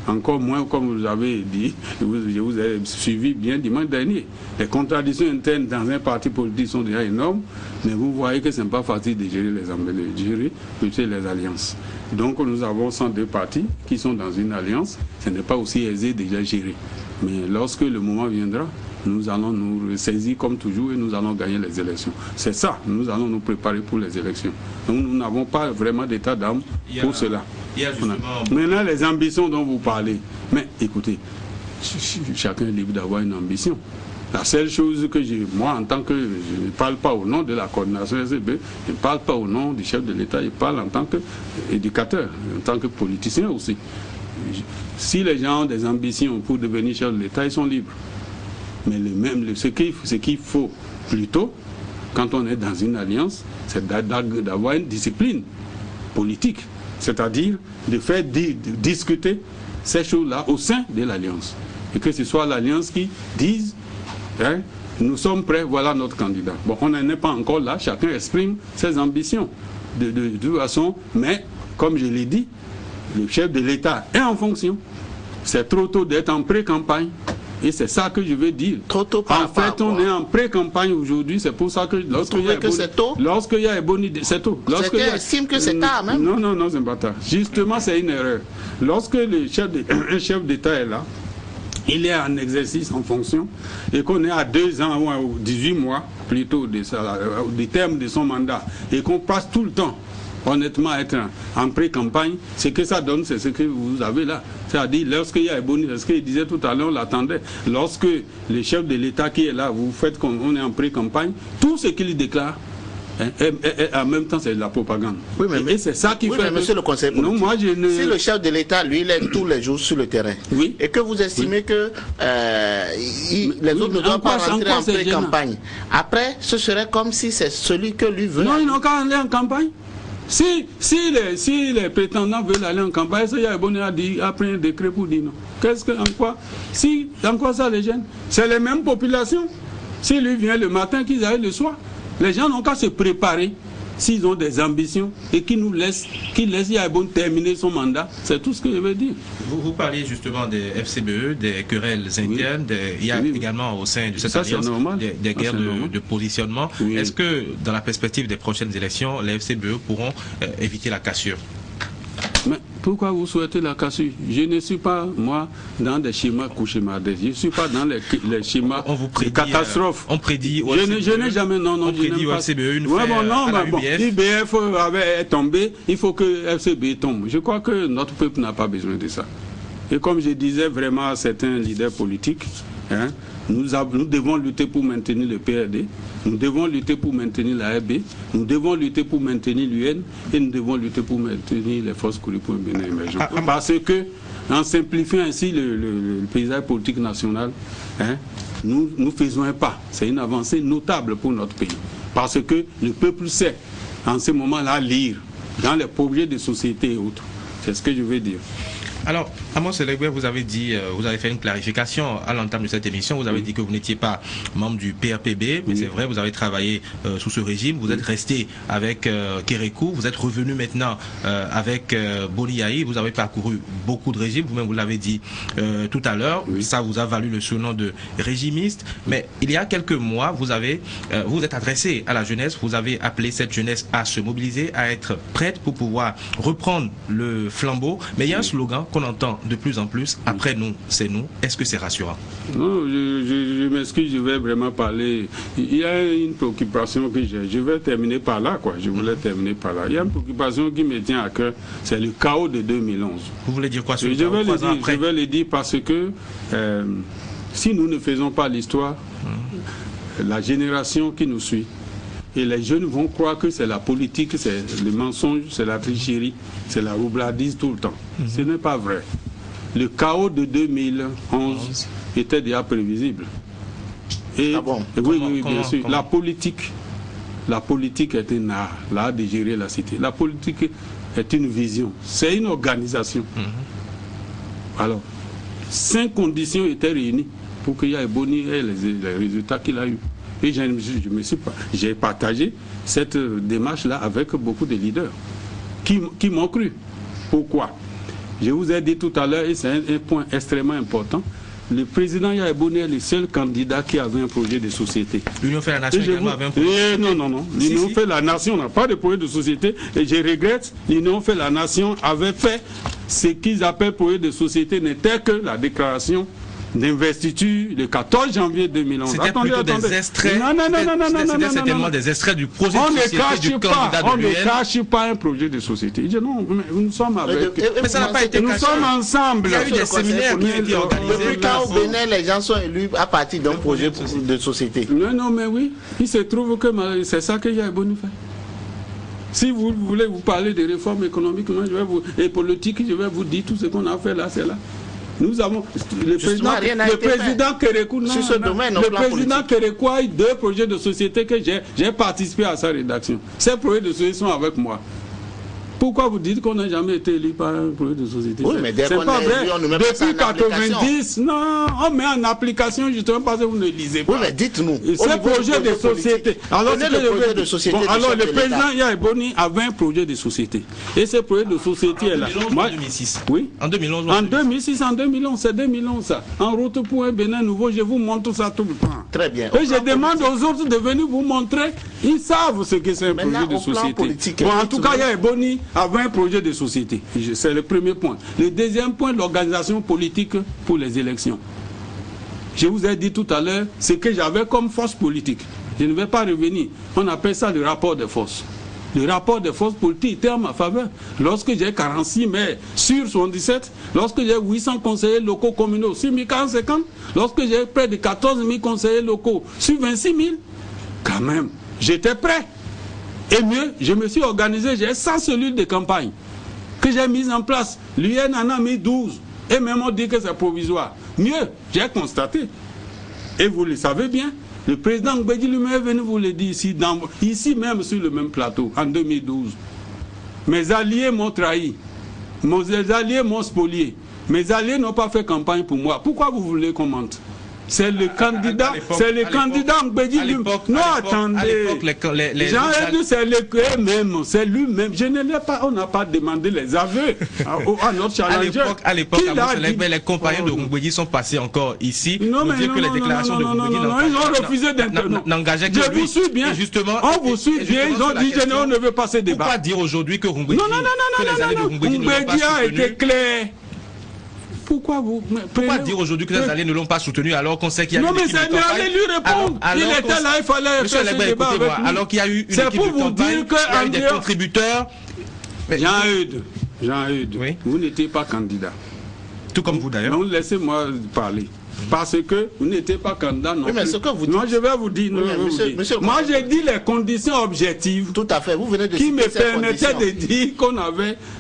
Encore moins, comme vous avez dit, je vous ai suivi bien dimanche dernier. Les contradictions internes dans un parti politique sont déjà énormes, mais vous voyez que ce n'est pas facile de gérer les embellis, de gérer plutôt les alliances. Donc nous avons 102 partis qui sont dans une alliance. Ce n'est pas aussi aisé de les gérer. Mais lorsque le moment viendra, nous allons nous saisir comme toujours et nous allons gagner les élections. C'est ça, nous allons nous préparer pour les élections. Donc nous n'avons pas vraiment d'état d'âme pour cela. Maintenant, les ambitions dont vous parlez, mais écoutez, chacun est libre d'avoir une ambition. La seule chose que moi, en tant que, je ne parle pas au nom de la coordination SCB, je ne parle pas au nom du chef de l'État, je parle en tant qu'éducateur, en tant que politicien aussi. Si les gens ont des ambitions pour devenir chef de l'État, ils sont libres. Mais ce qu'il faut plutôt, quand on est dans une alliance, c'est d'avoir une discipline politique. C'est-à-dire de faire discuter ces choses-là au sein de l'alliance. Et que ce soit l'alliance qui dise, nous sommes prêts, voilà notre candidat. Bon, on n'en est pas encore là, chacun exprime ses ambitions de toute façon, mais comme je l'ai dit, le chef de l'État est en fonction. C'est trop tôt d'être en pré-campagne. Et c'est ça que je veux dire. Trop tôt en fait, on est en pré-campagne aujourd'hui. C'est pour ça que lorsqu'il y a une bonne idée, c'est tôt. Certains estiment que c'est tard même. Non, c'est pas tard. Justement, c'est une erreur. Lorsque un chef d'État est là, il est en exercice, en fonction, et qu'on est à 2 ans ou 18 mois plutôt du terme de son mandat, et qu'on passe tout le temps honnêtement être en pré-campagne, ce que ça donne, c'est ce que vous avez là. C'est-à-dire, lorsqu'il y a Ebony, ce qu'il disait tout à l'heure, on l'attendait. Lorsque le chef de l'État qui est là, vous faites qu'on est en pré-campagne, tout ce qu'il déclare, en même temps, c'est de la propagande. Oui, et c'est ça qui fait. Mais monsieur le conseiller politique, non, moi, si le chef de l'État, lui, il est tous les jours sur le terrain, et que vous estimez que les autres ne doivent pas rentrer en pré-campagne, après, ce serait comme si c'est celui que lui veut. Non, ils n'ont qu'à aller en campagne. Si les prétendants veulent aller en campagne, il y a bon à prendre un décret pour dire non. En quoi ça les gêne? C'est les mêmes populations. Si lui vient le matin, qu'ils aillent le soir. Les gens n'ont qu'à se préparer s'ils ont des ambitions et qu'ils laissent Yaya terminer son mandat. C'est tout ce que je veux dire. Vous parliez justement des FCBE, des querelles internes, il y a également au sein de cette alliance des guerres de positionnement. Oui. Est-ce que dans la perspective des prochaines élections, les FCBE pourront éviter la cassure? Mais pourquoi vous souhaitez la cassure? Je ne suis pas, moi, dans des schémas couchemardés. Je ne suis pas dans les schémas de catastrophes. On prédit au je n'ai jamais, on prédit au FCBE une fois IBF est tombé, il faut que FCBE tombe. Je crois que notre peuple n'a pas besoin de ça. Et comme je disais vraiment à certains leaders politiques, nous devons lutter pour maintenir le PRD, nous devons lutter pour maintenir la RB, nous devons lutter pour maintenir l'UN et nous devons lutter pour maintenir les forces Kuripo Bénin émergentes. Parce que, en simplifiant ainsi le paysage politique national, nous faisons un pas. C'est une avancée notable pour notre pays. Parce que le peuple sait, en ce moment-là, lire dans les projets de société et autres. C'est ce que je veux dire. Alors, Amos Selegbe, vous avez dit, vous avez fait une clarification à l'entame de cette émission. Vous avez dit que vous n'étiez pas membre du PRPB, mais c'est vrai, vous avez travaillé sous ce régime. Vous êtes resté avec Kérékou. Vous êtes revenu maintenant avec Boni Yayi. Vous avez parcouru beaucoup de régimes. Vous-même, vous l'avez dit tout à l'heure. Ça vous a valu le surnom de régimiste. Mais il y a quelques mois, vous êtes adressé à la jeunesse. Vous avez appelé cette jeunesse à se mobiliser, à être prête pour pouvoir reprendre le flambeau. Mais il y a un slogan qu'on entend de plus en plus, après nous, c'est nous. Est-ce que c'est rassurant? Non, je m'excuse, je vais vraiment parler. Il y a une préoccupation que j'ai. Je vais terminer par là, quoi. Je voulais terminer par là. Il y a une préoccupation qui me tient à cœur, c'est le chaos de 2011. Vous voulez dire quoi sur je vais le dire parce que si nous ne faisons pas l'histoire, la génération qui nous suit, et les jeunes vont croire que c'est la politique, c'est le mensonge, c'est la tricherie, c'est la roublardise tout le temps. Ce n'est pas vrai. Le chaos de 2011 était déjà prévisible. Et, oui, bien sûr. La politique est un art, l'art de gérer la cité. La politique est une vision, c'est une organisation. Alors, 5 conditions étaient réunies pour qu'il y ait Boni et les résultats qu'il a eu. Et j'ai partagé cette démarche-là avec beaucoup de leaders qui m'ont cru. Pourquoi? Je vous ai dit tout à l'heure, et c'est un point extrêmement important, le président Yaya Boni est le seul candidat qui avait un projet de société. L'Union fait la nation également avait un projet. Non. L'Union fait la nation n'a pas de projet de société. Et je regrette, l'Union fait la nation avait fait ce qu'ils appellent projet de société n'était que la déclaration d'investiture le 14 janvier 2011. C'était plutôt des extraits. Non. C'était certainement des extraits du projet de société du candidat de l'UN. On ne cache pas un projet de société. Non, nous sommes avec. Mais ça n'a pas été caché. Nous sommes ensemble. Il y a eu des séminaires qui ont été organisés. Depuis quand au Bénin, les gens sont élus à partir d'un projet de société? Non, mais oui. Il se trouve que c'est ça que Yaya Boni fait. Si vous voulez vous parler de réformes économiques et politiques, je vais vous dire tout ce qu'on a fait là, c'est là. Nous avons le président Kérékou, le président Kérékou a eu 2 projets de société que j'ai participé à sa rédaction. Ces projets de société sont avec moi. Pourquoi vous dites qu'on n'a jamais été élu par un projet de société? Oui, mais c'est pas vrai. Depuis 90, non, on met en application justement parce que vous ne lisez pas. Oui, mais dites-nous. C'est projet de société. Alors, le président Yaya Boni avait un projet de société. Et ce projet de société est là. En 2006. Oui. En 2011. En 2006, en 2011, c'est 2011 ça. En route pour un Bénin nouveau, je vous montre ça tout le temps. Très bien. Et je demande aux autres de venir vous montrer. Ils savent ce que c'est un projet de société. Bon, en tout cas, Yaya Boni avait un projet de société. C'est le premier point. Le deuxième point, l'organisation politique pour les élections. Je vous ai dit tout à l'heure ce que j'avais comme force politique. Je ne vais pas revenir. On appelle ça le rapport de force. Le rapport de force politique était en ma faveur. Lorsque j'ai 46 maires sur 77, lorsque j'ai 800 conseillers locaux communaux sur 1050, lorsque j'ai près de 14 000 conseillers locaux sur 26 000, quand même, j'étais prêt. Et mieux, je me suis organisé, j'ai 100 cellules de campagne que j'ai mises en place. L'UN en a mis 12. Et même on dit que c'est provisoire. Mieux, j'ai constaté. Et vous le savez bien, le président Gbedji lui-même est venu vous le dire ici même sur le même plateau, en 2012. Mes alliés m'ont trahi. Mes alliés m'ont spolié. Mes alliés n'ont pas fait campagne pour moi. Pourquoi vous voulez qu'on mente? C'est le candidat, Mbedi lui-même. Non, attendez. Jean-Edouard, c'est lui-même. C'est lui-même. Je ne l'ai pas, on n'a pas demandé les aveux à notre challenger. À l'époque, les compagnons de Mbedi sont passés encore ici. Non, mais que les déclarations de Mbedi ils ont refusé n'engageaient que lui. Je vous suis bien. On vous suit bien. Ils ont dit on ne veut pas se débattre. Pourquoi dire aujourd'hui que Mbedi a été clair? Pourquoi dire aujourd'hui que les alliés ne l'ont pas soutenu alors qu'on sait qu'il y a une équipe de campagne? Non, mais allez lui répondre. Il était là, il fallait faire ce débat avec lui. Alors qu'il y a eu une équipe de campagne, il y a eu des contributeurs. Jean-Eudes, oui. Vous n'étiez pas candidat. Tout comme vous d'ailleurs. Non, laissez-moi parler. Parce que vous n'étiez pas candidat non plus. Mais ce que vous dites... Moi, je vais vous dire. Moi, j'ai dit les conditions objectives. Tout à fait. Vous venez de qui me permettaient de dire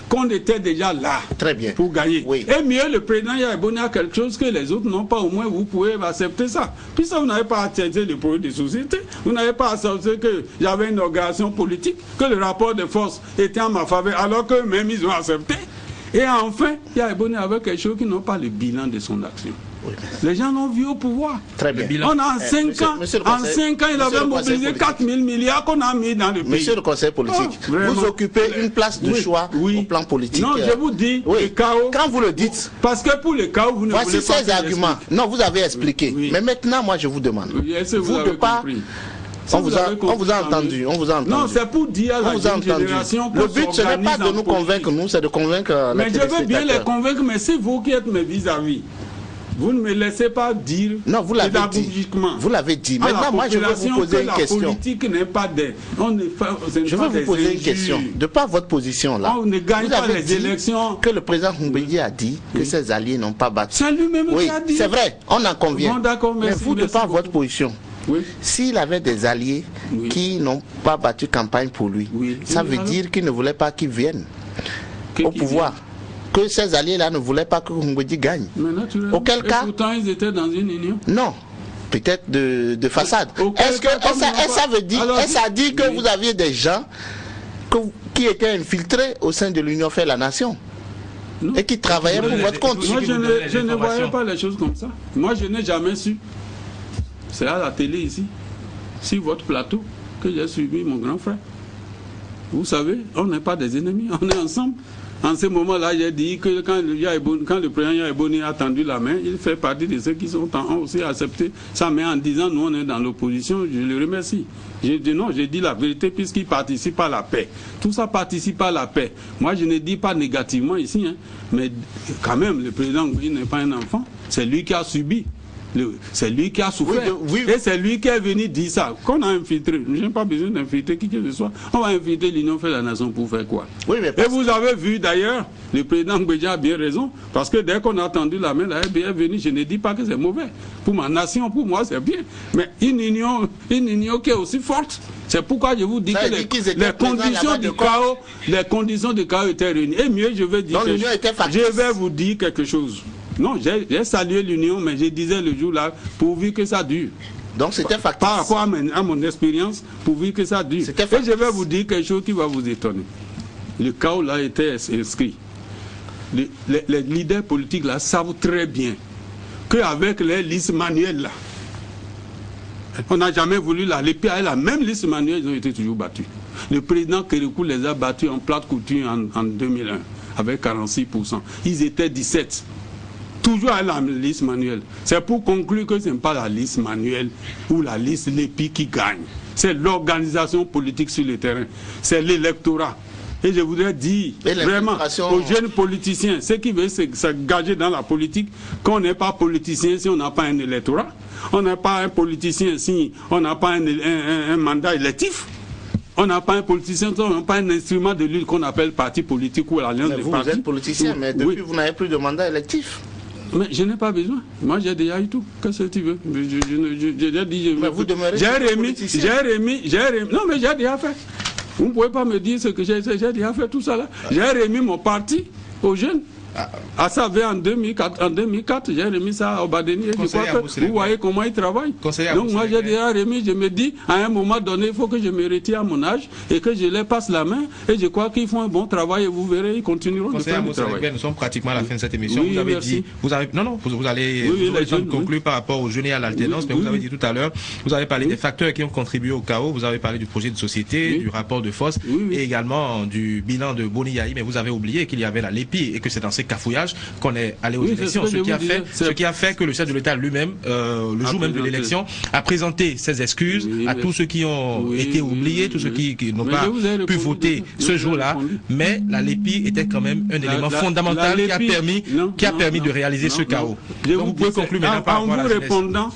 qu'on était déjà là. Très bien. Pour gagner. Oui. Et mieux, le président y a abonné à quelque chose que les autres n'ont pas. Au moins, vous pouvez accepter ça. Puis ça, vous n'avez pas accepté le projet de société. Vous n'avez pas accepté que j'avais une organisation politique, que le rapport de force était en ma faveur, alors qu'eux-mêmes, ils ont accepté. Et enfin, il y a abonné avec quelque chose qui n'a pas le bilan de son action. Oui. Les gens l'ont vu au pouvoir. Très bien. On a en 5 ans, il avait mobilisé 4 000 milliards qu'on a mis dans le pays. Monsieur le conseil politique, vous occupez une place de choix au plan politique. Non, je vous dis, le chaos. Quand vous le dites. Parce que pour le chaos, vous ne voulez pas. Voici ces arguments. Non, vous avez expliqué. Oui. Mais maintenant, moi, je vous demande. Oui, vous de pas. On vous a entendu. Non, c'est pour dire à la jeune génération. Le but, ce n'est pas de nous convaincre, c'est de convaincre les téléspectateurs. Mais je veux bien les convaincre, mais c'est vous qui êtes mes vis-à-vis. Vous ne me laissez pas dire. Non, vous l'avez dit. Vous l'avez dit. Maintenant, moi, je veux vous poser une question. La politique n'est pas des. Je veux vous poser une question. De par votre position là, on ne gagne pas les élections. Que le président Mbedi a dit que ses alliés n'ont pas battu. C'est lui-même qui a dit. C'est vrai, on en convient. Bon, d'accord, merci. Mais vous, de par votre position. Oui. S'il avait des alliés qui n'ont pas battu campagne pour lui, ça veut dire qu'il ne voulait pas qu'ils viennent au pouvoir. Que ces alliés-là ne voulaient pas que Mbedi gagne. Auquel cas... pourtant, ils étaient dans une union. Non. Peut-être de façade. Est-ce que ça veut dire... Est-ce que ça dit que vous aviez des gens qui étaient infiltrés au sein de l'Union fait la nation? Non. Et qui travaillaient pour votre compte? Moi, je ne voyais pas les choses comme ça. Moi, je n'ai jamais su. C'est à la télé ici, sur votre plateau, que j'ai suivi mon grand frère. Vous savez, on n'est pas des ennemis, on est ensemble. En ce moment-là, j'ai dit que quand le président Yaiboni a tendu la main, il fait partie de ceux qui ont aussi accepté sa main en disant nous on est dans l'opposition, je le remercie. J'ai dit non, j'ai dit la vérité puisqu'il participe à la paix. Tout ça participe à la paix. Moi je ne dis pas négativement ici, hein, mais quand même le président n'est pas un enfant, c'est lui qui a subi. C'est lui qui a souffert. Et c'est lui qui est venu dire ça. Qu'on a infiltré. Je n'ai pas besoin d'infiltrer qui que ce soit. On va infiltrer l'Union fait la nation pour faire quoi? Et vous avez vu d'ailleurs, le président Mbedi a bien raison. Parce que dès qu'on a tendu la main, la FBI est venue. Je ne dis pas que c'est mauvais. Pour ma nation, pour moi, c'est bien. Mais une union qui est aussi forte. C'est pourquoi je vous dis que les conditions de chaos étaient réunies. Et mieux, je vais vous dire quelque chose. Non, j'ai salué l'union, mais je disais le jour là, pourvu que ça dure. Donc c'était factice. Par rapport à mon expérience, pourvu que ça dure. Et je vais vous dire quelque chose qui va vous étonner. Le chaos là était inscrit. Les leaders politiques là savent très bien qu'avec les listes manuelles là, on n'a jamais voulu là. Les PAL, la même liste manuelle, ils ont été toujours battus. Le président Kérékou les a battus en plate couture en 2001, avec 46%. Ils étaient 17. Toujours à la liste manuelle. C'est pour conclure que ce n'est pas la liste manuelle ou la liste LEPI qui gagne. C'est l'organisation politique sur le terrain. C'est l'électorat. Et je voudrais dire vraiment aux jeunes politiciens, ceux qui veulent s'engager dans la politique, qu'on n'est pas politicien si on n'a pas un électorat. On n'est pas un politicien si on n'a pas un mandat électif. On n'a pas un politicien, on n'a pas un instrument de lutte qu'on appelle parti politique ou l'alliance des partis. Vous êtes politicien, mais depuis vous n'avez plus de mandat électif. Mais je n'ai pas besoin. Moi, j'ai déjà eu tout. Qu'est-ce que tu veux? Mais vous demeurez non, mais j'ai déjà fait. Vous ne pouvez pas me dire ce que j'ai déjà fait, tout ça là. J'ai remis mon parti aux jeunes. Ça avait en 2004. En 2004, j'ai remis ça au Badeni. Et je crois que vous voyez comment il travaille. Donc moi, j'ai déjà remis. Je me dis, à un moment donné, il faut que je me retire à mon âge et que je leur passe la main. Et je crois qu'ils font un bon travail et vous verrez, ils continueront de faire le travail. Nous sommes pratiquement à la fin de cette émission. Oui, vous avez merci. dit, vous allez conclure par rapport aux jeunes et à l'alternance, mais vous avez dit tout à l'heure, vous avez parlé des facteurs qui ont contribué au chaos, vous avez parlé du projet de société, du rapport de force et également du bilan de Boni Yahi, mais vous avez oublié qu'il y avait la LEPI et que c'est dans ces cafouillages qu'on est allé aux élections, ce qui a fait que le chef de l'État lui-même, le jour même de l'élection, a présenté ses excuses à tous ceux qui ont été oubliés, tous ceux qui n'ont pas pu voter ce jour-là, mais la LEPI était quand même un élément fondamental qui a permis de réaliser ce chaos. Donc vous pouvez conclure maintenant par rapport à la jeunesse. Répondant,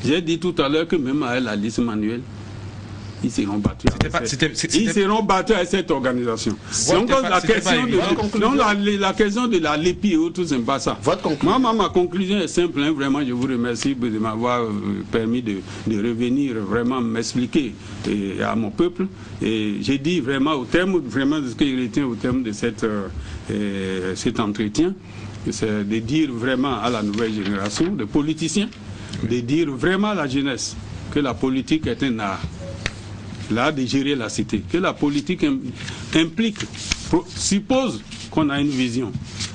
j'ai dit tout à l'heure que même à la liste manuelle, ils seront battus. Ils seront battus avec cette organisation. Donc la question de la LEPI et autres, c'est pas ça. Moi, ma conclusion est simple. Hein, vraiment, je vous remercie de m'avoir permis de revenir vraiment m'expliquer à mon peuple. Et j'ai dit vraiment au terme vraiment de ce que je retiens au terme de cet entretien, c'est de dire vraiment à la nouvelle génération de politiciens, de dire vraiment à la jeunesse que la politique est un art. L'art de gérer la cité. Que la politique implique, suppose qu'on a une vision.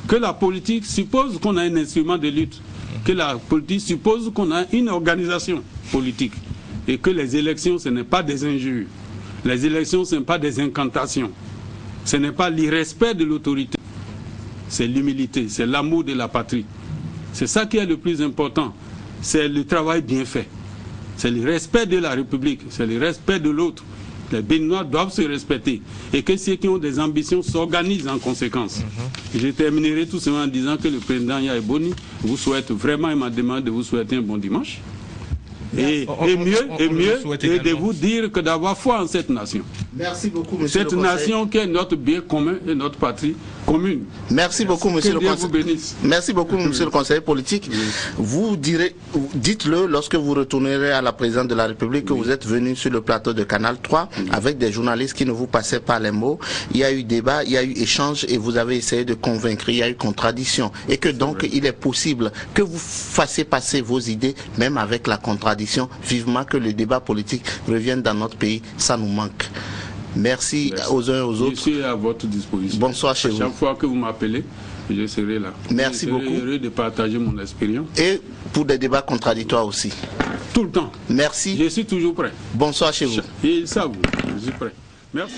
Que la politique suppose qu'on a un instrument de lutte. Que la politique suppose qu'on a une organisation politique. Et que les élections, ce n'est pas des injures. Les élections, ce n'est pas des incantations. Ce n'est pas l'irrespect de l'autorité. C'est l'humilité, c'est l'amour de la patrie. C'est ça qui est le plus important. C'est le travail bien fait. C'est le respect de la République, c'est le respect de l'autre. Les Béninois doivent se respecter. Et que ceux qui ont des ambitions s'organisent en conséquence. Je terminerai tout simplement en disant que le président Yahi Boni vous souhaite vraiment, il m'a demandé de vous souhaiter un bon dimanche. Et mieux, de vous dire que d'avoir foi en cette nation. Merci beaucoup, monsieur cette le conseil. Nation qui est notre bien commun et notre patrie commune. Merci beaucoup, monsieur le conseil. Merci beaucoup, monsieur le conseiller politique. Oui. Vous dites-le lorsque vous retournerez à la présidence de la République que vous êtes venu sur le plateau de Canal 3 avec des journalistes qui ne vous passaient pas les mots. Il y a eu débat, il y a eu échange et vous avez essayé de convaincre. Il y a eu contradiction et que donc il est possible que vous fassiez passer vos idées même avec la contradiction. Vivement que le débat politique revienne dans notre pays, ça nous manque. Merci aux uns et aux autres. Je suis à votre disposition. Bonsoir chez vous. Chaque fois que vous m'appelez, je serai là. Merci beaucoup. Je serai heureux de partager mon expérience. Et pour des débats contradictoires aussi. Tout le temps. Merci. Je suis toujours prêt. Bonsoir chez vous. Et ça, je suis prêt. Merci.